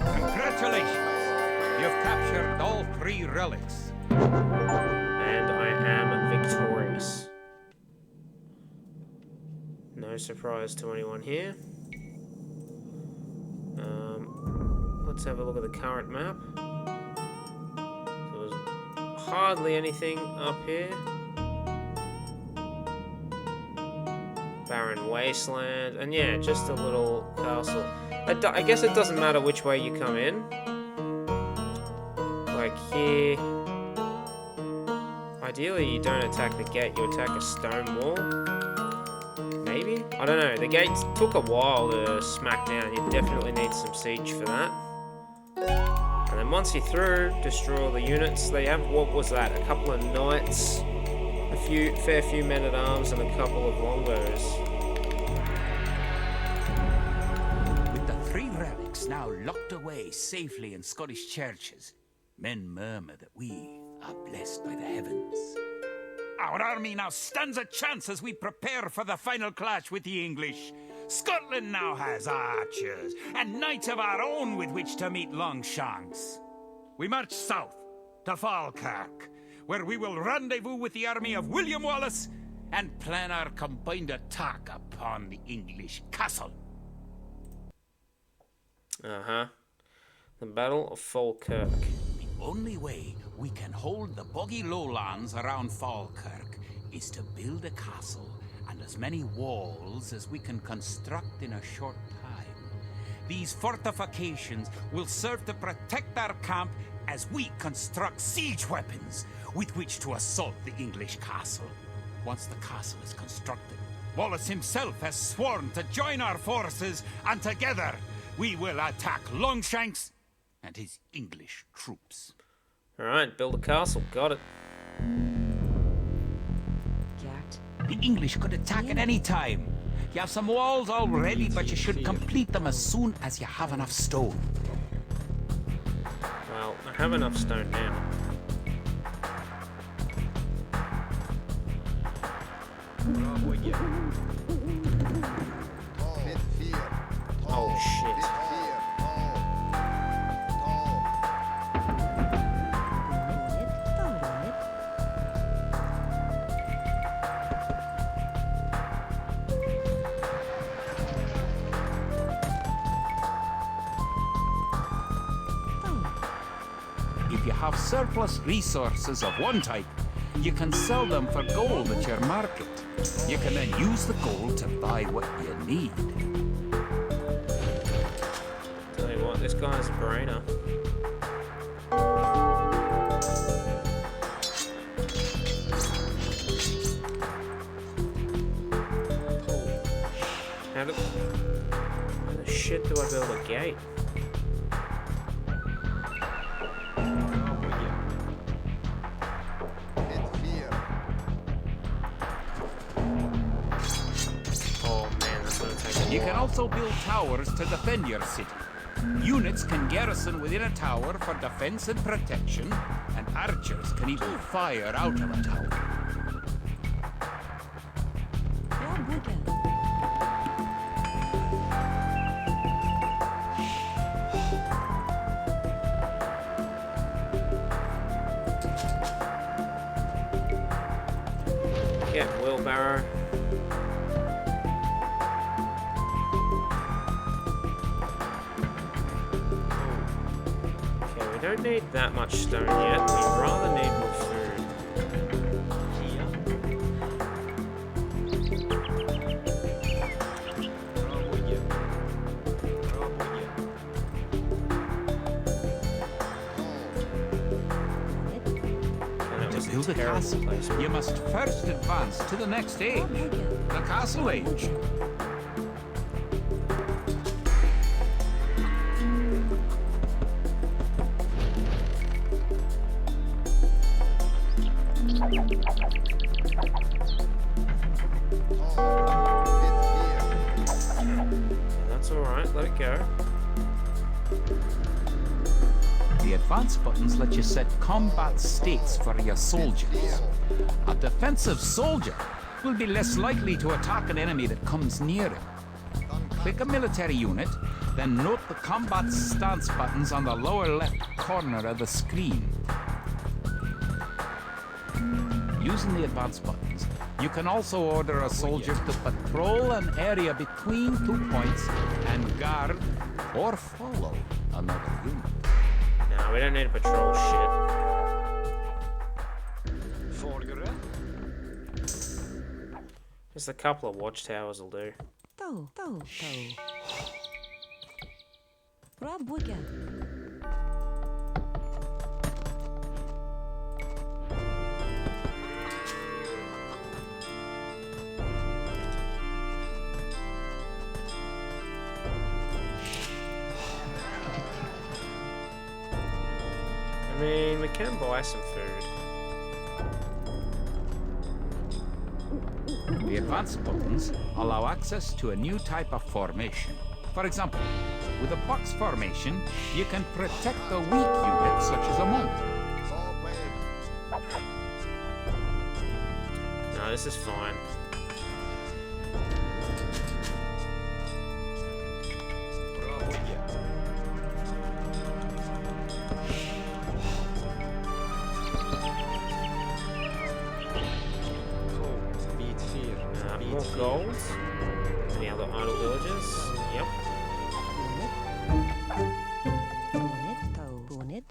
Congratulations! You've captured all 3 relics. And I am victorious. No surprise to anyone here. Let's have a look at the current map. So there's hardly anything up here. Barren wasteland, and yeah, just a little castle. I guess it doesn't matter which way you come in. Like here. Ideally, you don't attack the gate, you attack a stone wall. Maybe? I don't know. The gate took a while to smack down. You definitely need some siege for that. And then once you're through, destroy all the units. They have, what was that? A couple of knights, a fair few men-at-arms, and a couple of longbows. With the 3 relics now locked away safely in Scottish churches, men murmur that we are blessed by the heavens. Our army now stands a chance as we prepare for the final clash with the English. Scotland now has archers and knights of our own with which to meet Longshanks. We march south to Falkirk, where we will rendezvous with the army of William Wallace and plan our combined attack upon the English castle. Uh-huh. The Battle of Falkirk. The only way we can hold the boggy lowlands around Falkirk is to build a castle and as many walls as we can construct in a short time. These fortifications will serve to protect our camp as we construct siege weapons with which to assault the English castle. Once the castle is constructed, Wallace himself has sworn to join our forces, and together we will attack Longshanks and his English troops. Alright, build a castle. Got it. Gert. The English could attack at any time. You have some walls all ready, but you should complete them as soon as you have enough stone. Well, I have enough stone now. Bit 4. Oh shit. 4. Bonnet. If you have surplus resources of one type, you can sell them for gold at your market. You can then use the gold to buy what you need. Tell you what, this guy's a brainer. How the shit do I build a gate? Bit 4. Oh man, that's gonna take a while. You can also build towers to defend your city. Units can garrison within a tower for defense and protection, and archers can even fire out of a tower. Get wheelbarrow. Okay, we don't need that much stone yet. We'd rather need more food. And that was To build a terrible castle, placement. you must first advance to the next age, the Castle Age. That's alright, let it go. The advance buttons let you set combat states for your soldiers. A defensive soldier will be less likely to attack an enemy that comes near him. Click a military unit, then note the combat stance buttons on the lower left corner of the screen. Using the advance buttons, you can also order a soldier to patrol an area between 2 points and guard or follow another unit. No, we don't need to patrol shit. Just a couple of watchtowers will do. Toe. Работя. I mean, we can buy some food. The advanced buttons allow access to a new type of formation. For example, with a box formation, you can protect a weak unit such as a monk. No, this is fine. More gold. Any other idle villages? Yep. Bonnet.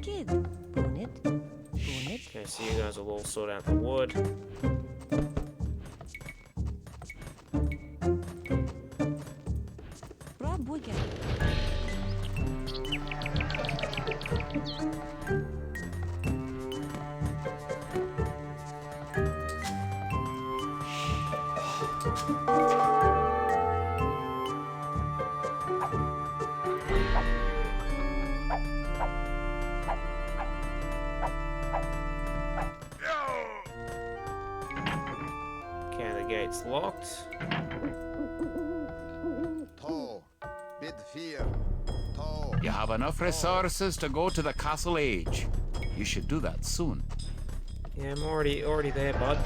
Kid. Bonnet. Okay, so you guys will all sort out the wood. Работя. Okay, the gate's locked. have enough resources to go to the Castle Age. You should do that soon. Yeah, I'm already there, bud.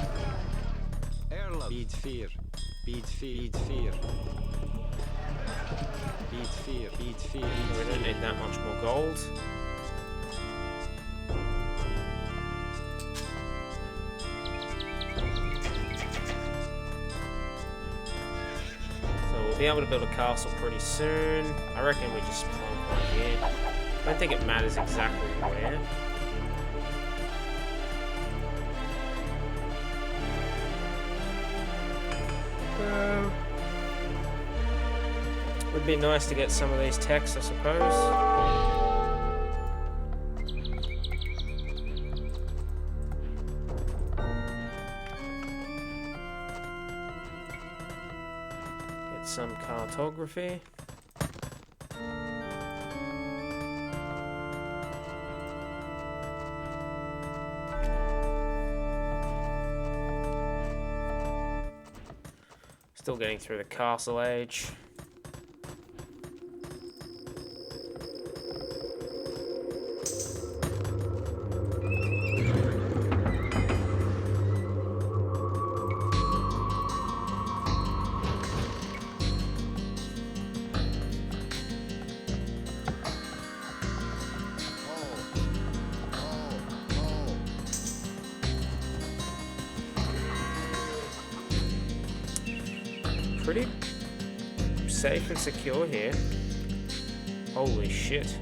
Beat fear. Beat fear. Beat fear. Beat fear. We don't need that much more gold. So we'll be able to build a castle pretty soon. I reckon we just plonk right here. I don't think it matters exactly where. Would be nice to get some of these techs, I suppose. Get some cartography. Still getting through the Castle Age. Pretty safe and secure here. Holy shit.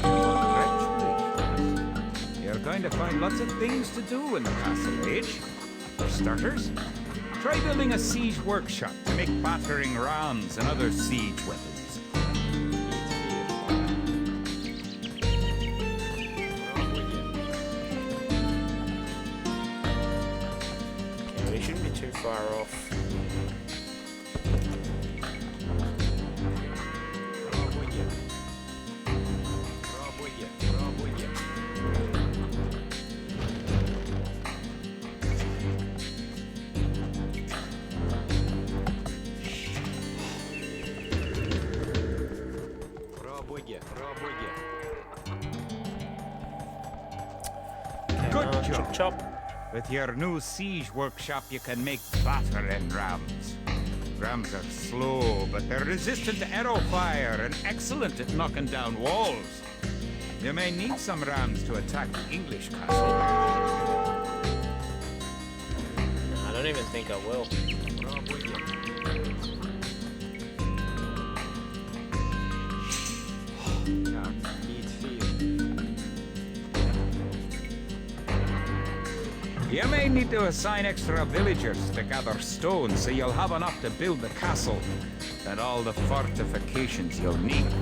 Congratulations. You're going to find lots of things to do in the Castle Age. For starters, try building a siege workshop to make battering rams and other siege weapons. Too far off. Good job. Chop chop. With your new siege workshop, you can make battering rams. Rams are slow, but they're resistant to arrow fire and excellent at knocking down walls. You may need some rams to attack the English castle. I don't even think I will. You may need to assign extra villagers to gather stones so you'll have enough to build the castle and all the fortifications you'll need.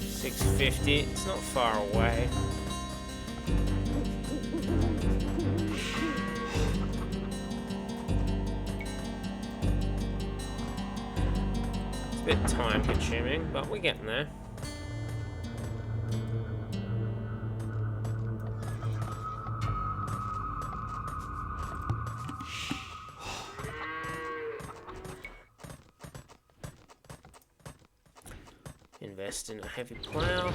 650. It's not far away. It's a bit time consuming, but we're getting there. Invest in a heavy plow.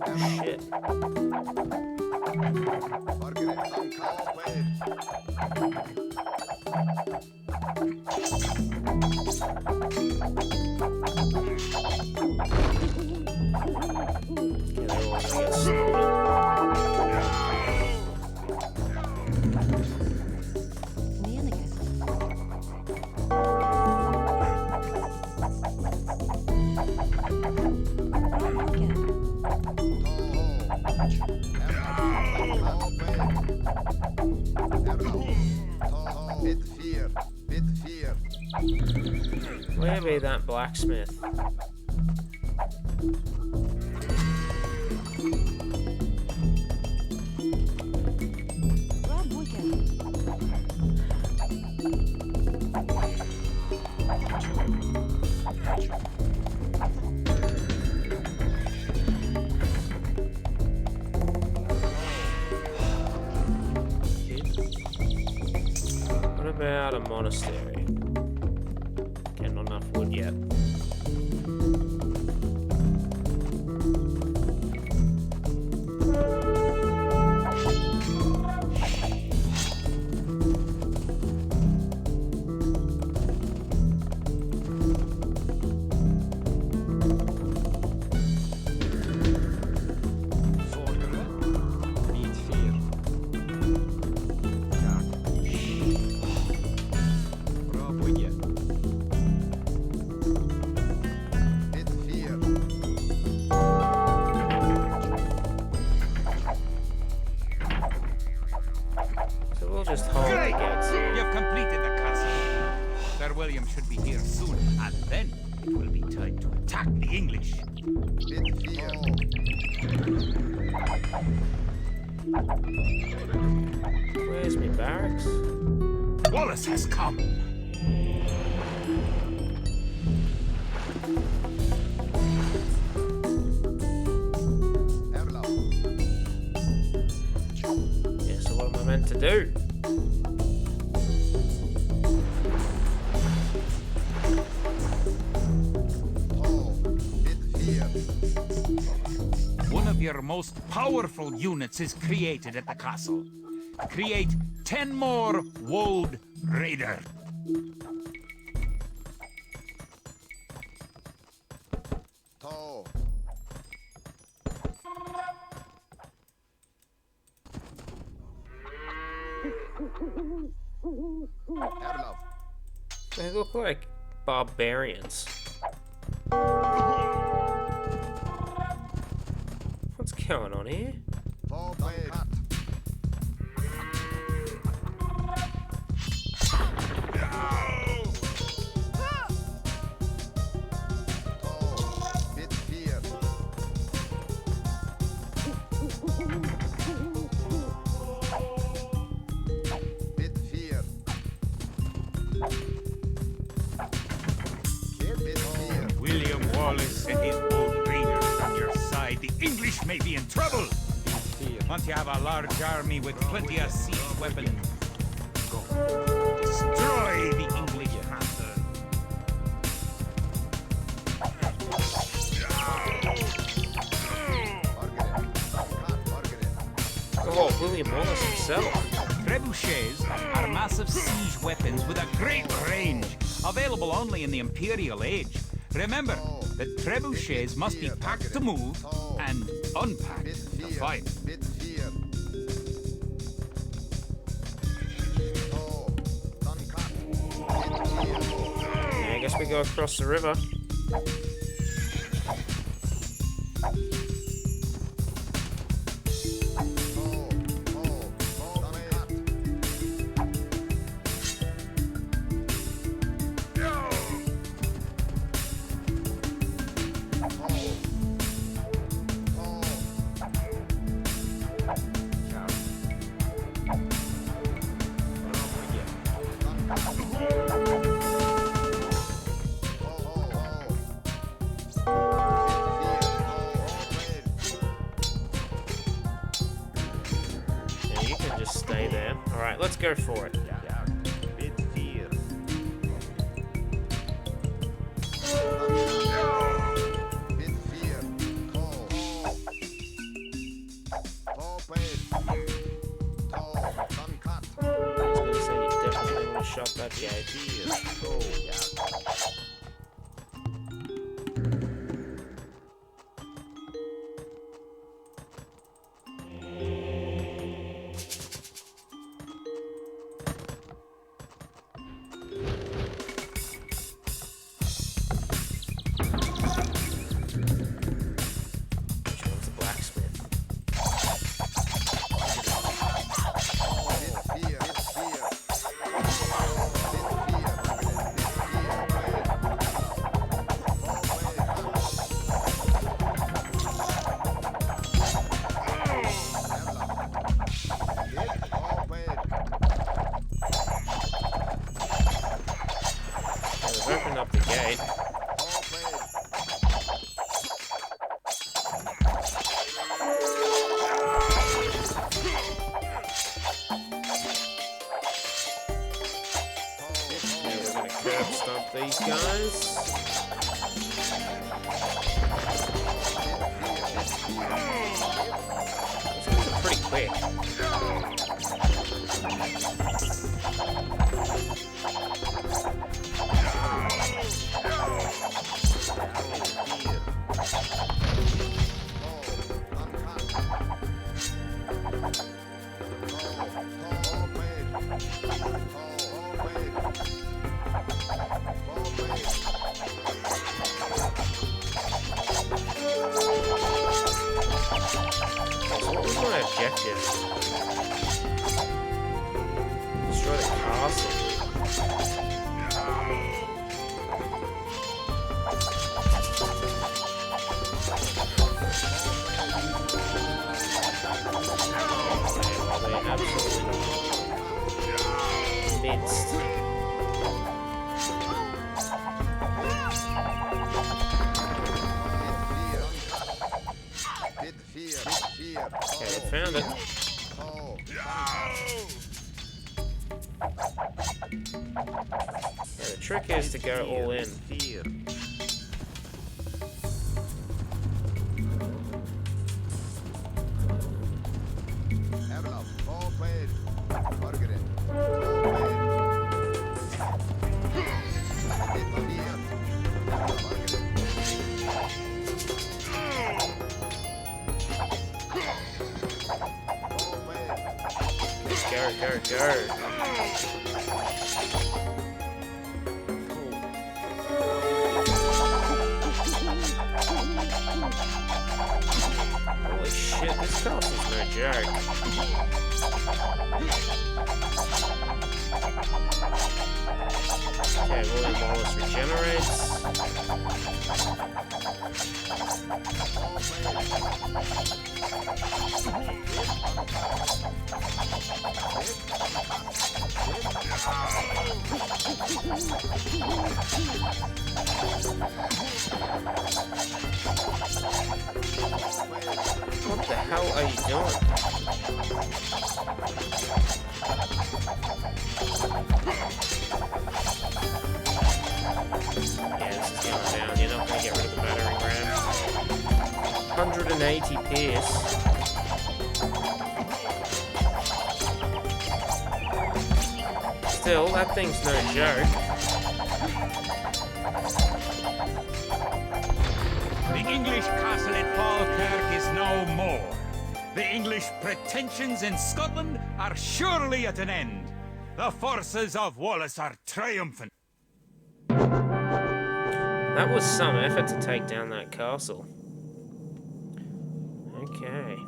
Oh shit. Where be that blacksmith? about a monastery? Okay, not enough wood yet. Beat 4. Так. Пробуйте. Bit 4. So we'll just hold the Great! gates. You've completed the castle. Sir William should be here soon, and then it will be time to attack the English. Bit 4. Where's my barracks? Wallace has come. Erlaub. Yeah, so what am I meant to do? Oh. Bit 4. One of your most powerful units is created at the castle. Create 10 more Wold Raider. Tau. Erlaub. They look like barbarians. What's going on here? Vorbeid. Tau. Bit 4. Bit 4. Bit 4. William Wallace and his Wold Raiders on your side. The English may be in trouble. Beat 4. Want to have a large army with plenty of siege weapons. Destroy the English hunter. Margaret. Margaret. Oh, William Wallace himself. Trebuchets are massive siege weapons with a great range, available only in the Imperial Age. Remember that trebuchets must be packed to move and unpacked Bit to 4. fight. Bit 4. Tau. Dann cut. Bit 4. Yeah, I guess we go across the river. Yeah, you can just stay there. Alright, let's go for it. Bit 4. Bit 4. Tau. Vorbeid. Tau. Dann cut. I was gonna say you definitely want to shot that gate. Which one's the blacksmith? Bit 4. Bit 4. Bit 4. these guys. These guys are pretty quick. So what was my objective? Destroy the castle. Well, they absolutely minced. Okay, they found it. Yeah, the trick is to go all in. Fear. Go. Holy shit, this castle's no joke. Okay, William Wallace regenerates. What the hell are you doing? Yeah, this is going down. You're not going to get rid of the battering ram. 180 Pierce. Still, that thing's no joke. The English castle at Falkirk is no more. The English pretensions in Scotland are surely at an end. The forces of Wallace are triumphant. That was some effort to take down that castle. Okay.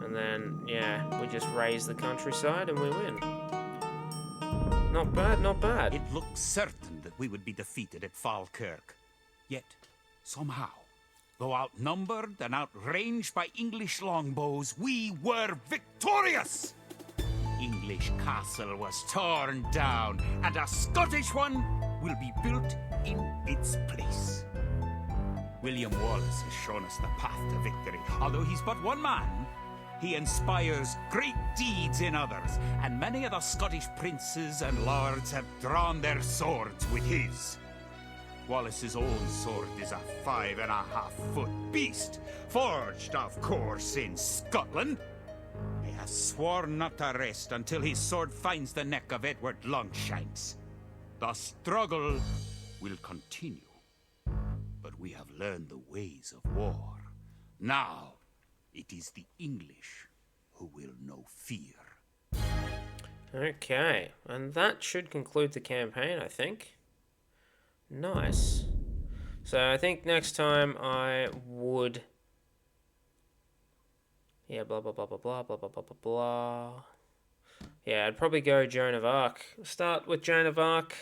And then, yeah, we just raise the countryside and we win. Not bad, not bad. It looked certain that we would be defeated at Falkirk. Yet, somehow, though outnumbered and outranged by English longbows, we were victorious! English castle was torn down, and a Scottish one will be built in its place. William Wallace has shown us the path to victory. Although he's but one man, he inspires great deeds in others, and many of the Scottish princes and lords have drawn their swords with his. Wallace's own sword is a 5.5-foot beast, forged, of course, in Scotland. He has sworn not to rest until his sword finds the neck of Edward Longshanks. The struggle will continue, but we have learned the ways of war. Now, it is the English who will know fear. Okay, and that should conclude the campaign, I think. Nice. So I think next time I would... Yeah, blah, blah, blah, blah, blah, blah, blah, blah, blah, blah. Yeah, I'd probably go Joan of Arc. Start with Joan of Arc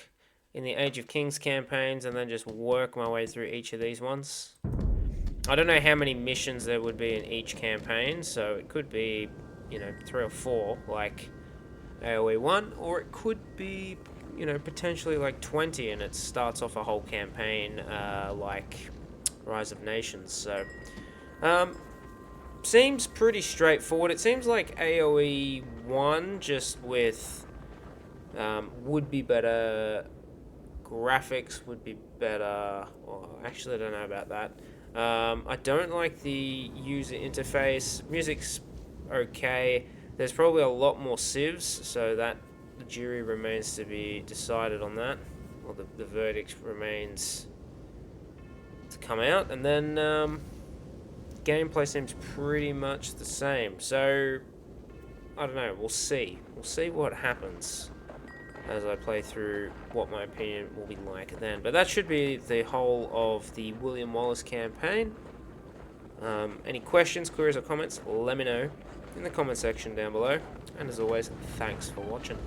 in the Age of Kings campaigns and then just work my way through each of these ones. I don't know how many missions there would be in each campaign, so it could be, you know, 3 or 4, like AoE 1, or it could be, you know, potentially like 20 and it starts off a whole campaign like Rise of Nations. So, seems pretty straightforward. It seems like AoE 1 just with would be better graphics would be better. Well, actually, I don't know about that. I don't like the user interface. Music's okay. There's probably a lot more civs, so that the jury remains to be decided on that. Well, the verdict remains to come out, and then gameplay seems pretty much the same. So I don't know. We'll see. We'll see what happens as I play through what my opinion will be like then. But that should be the whole of the William Wallace campaign. Any questions, queries, or comments, let me know in the comment section down below. And as always, thanks for watching.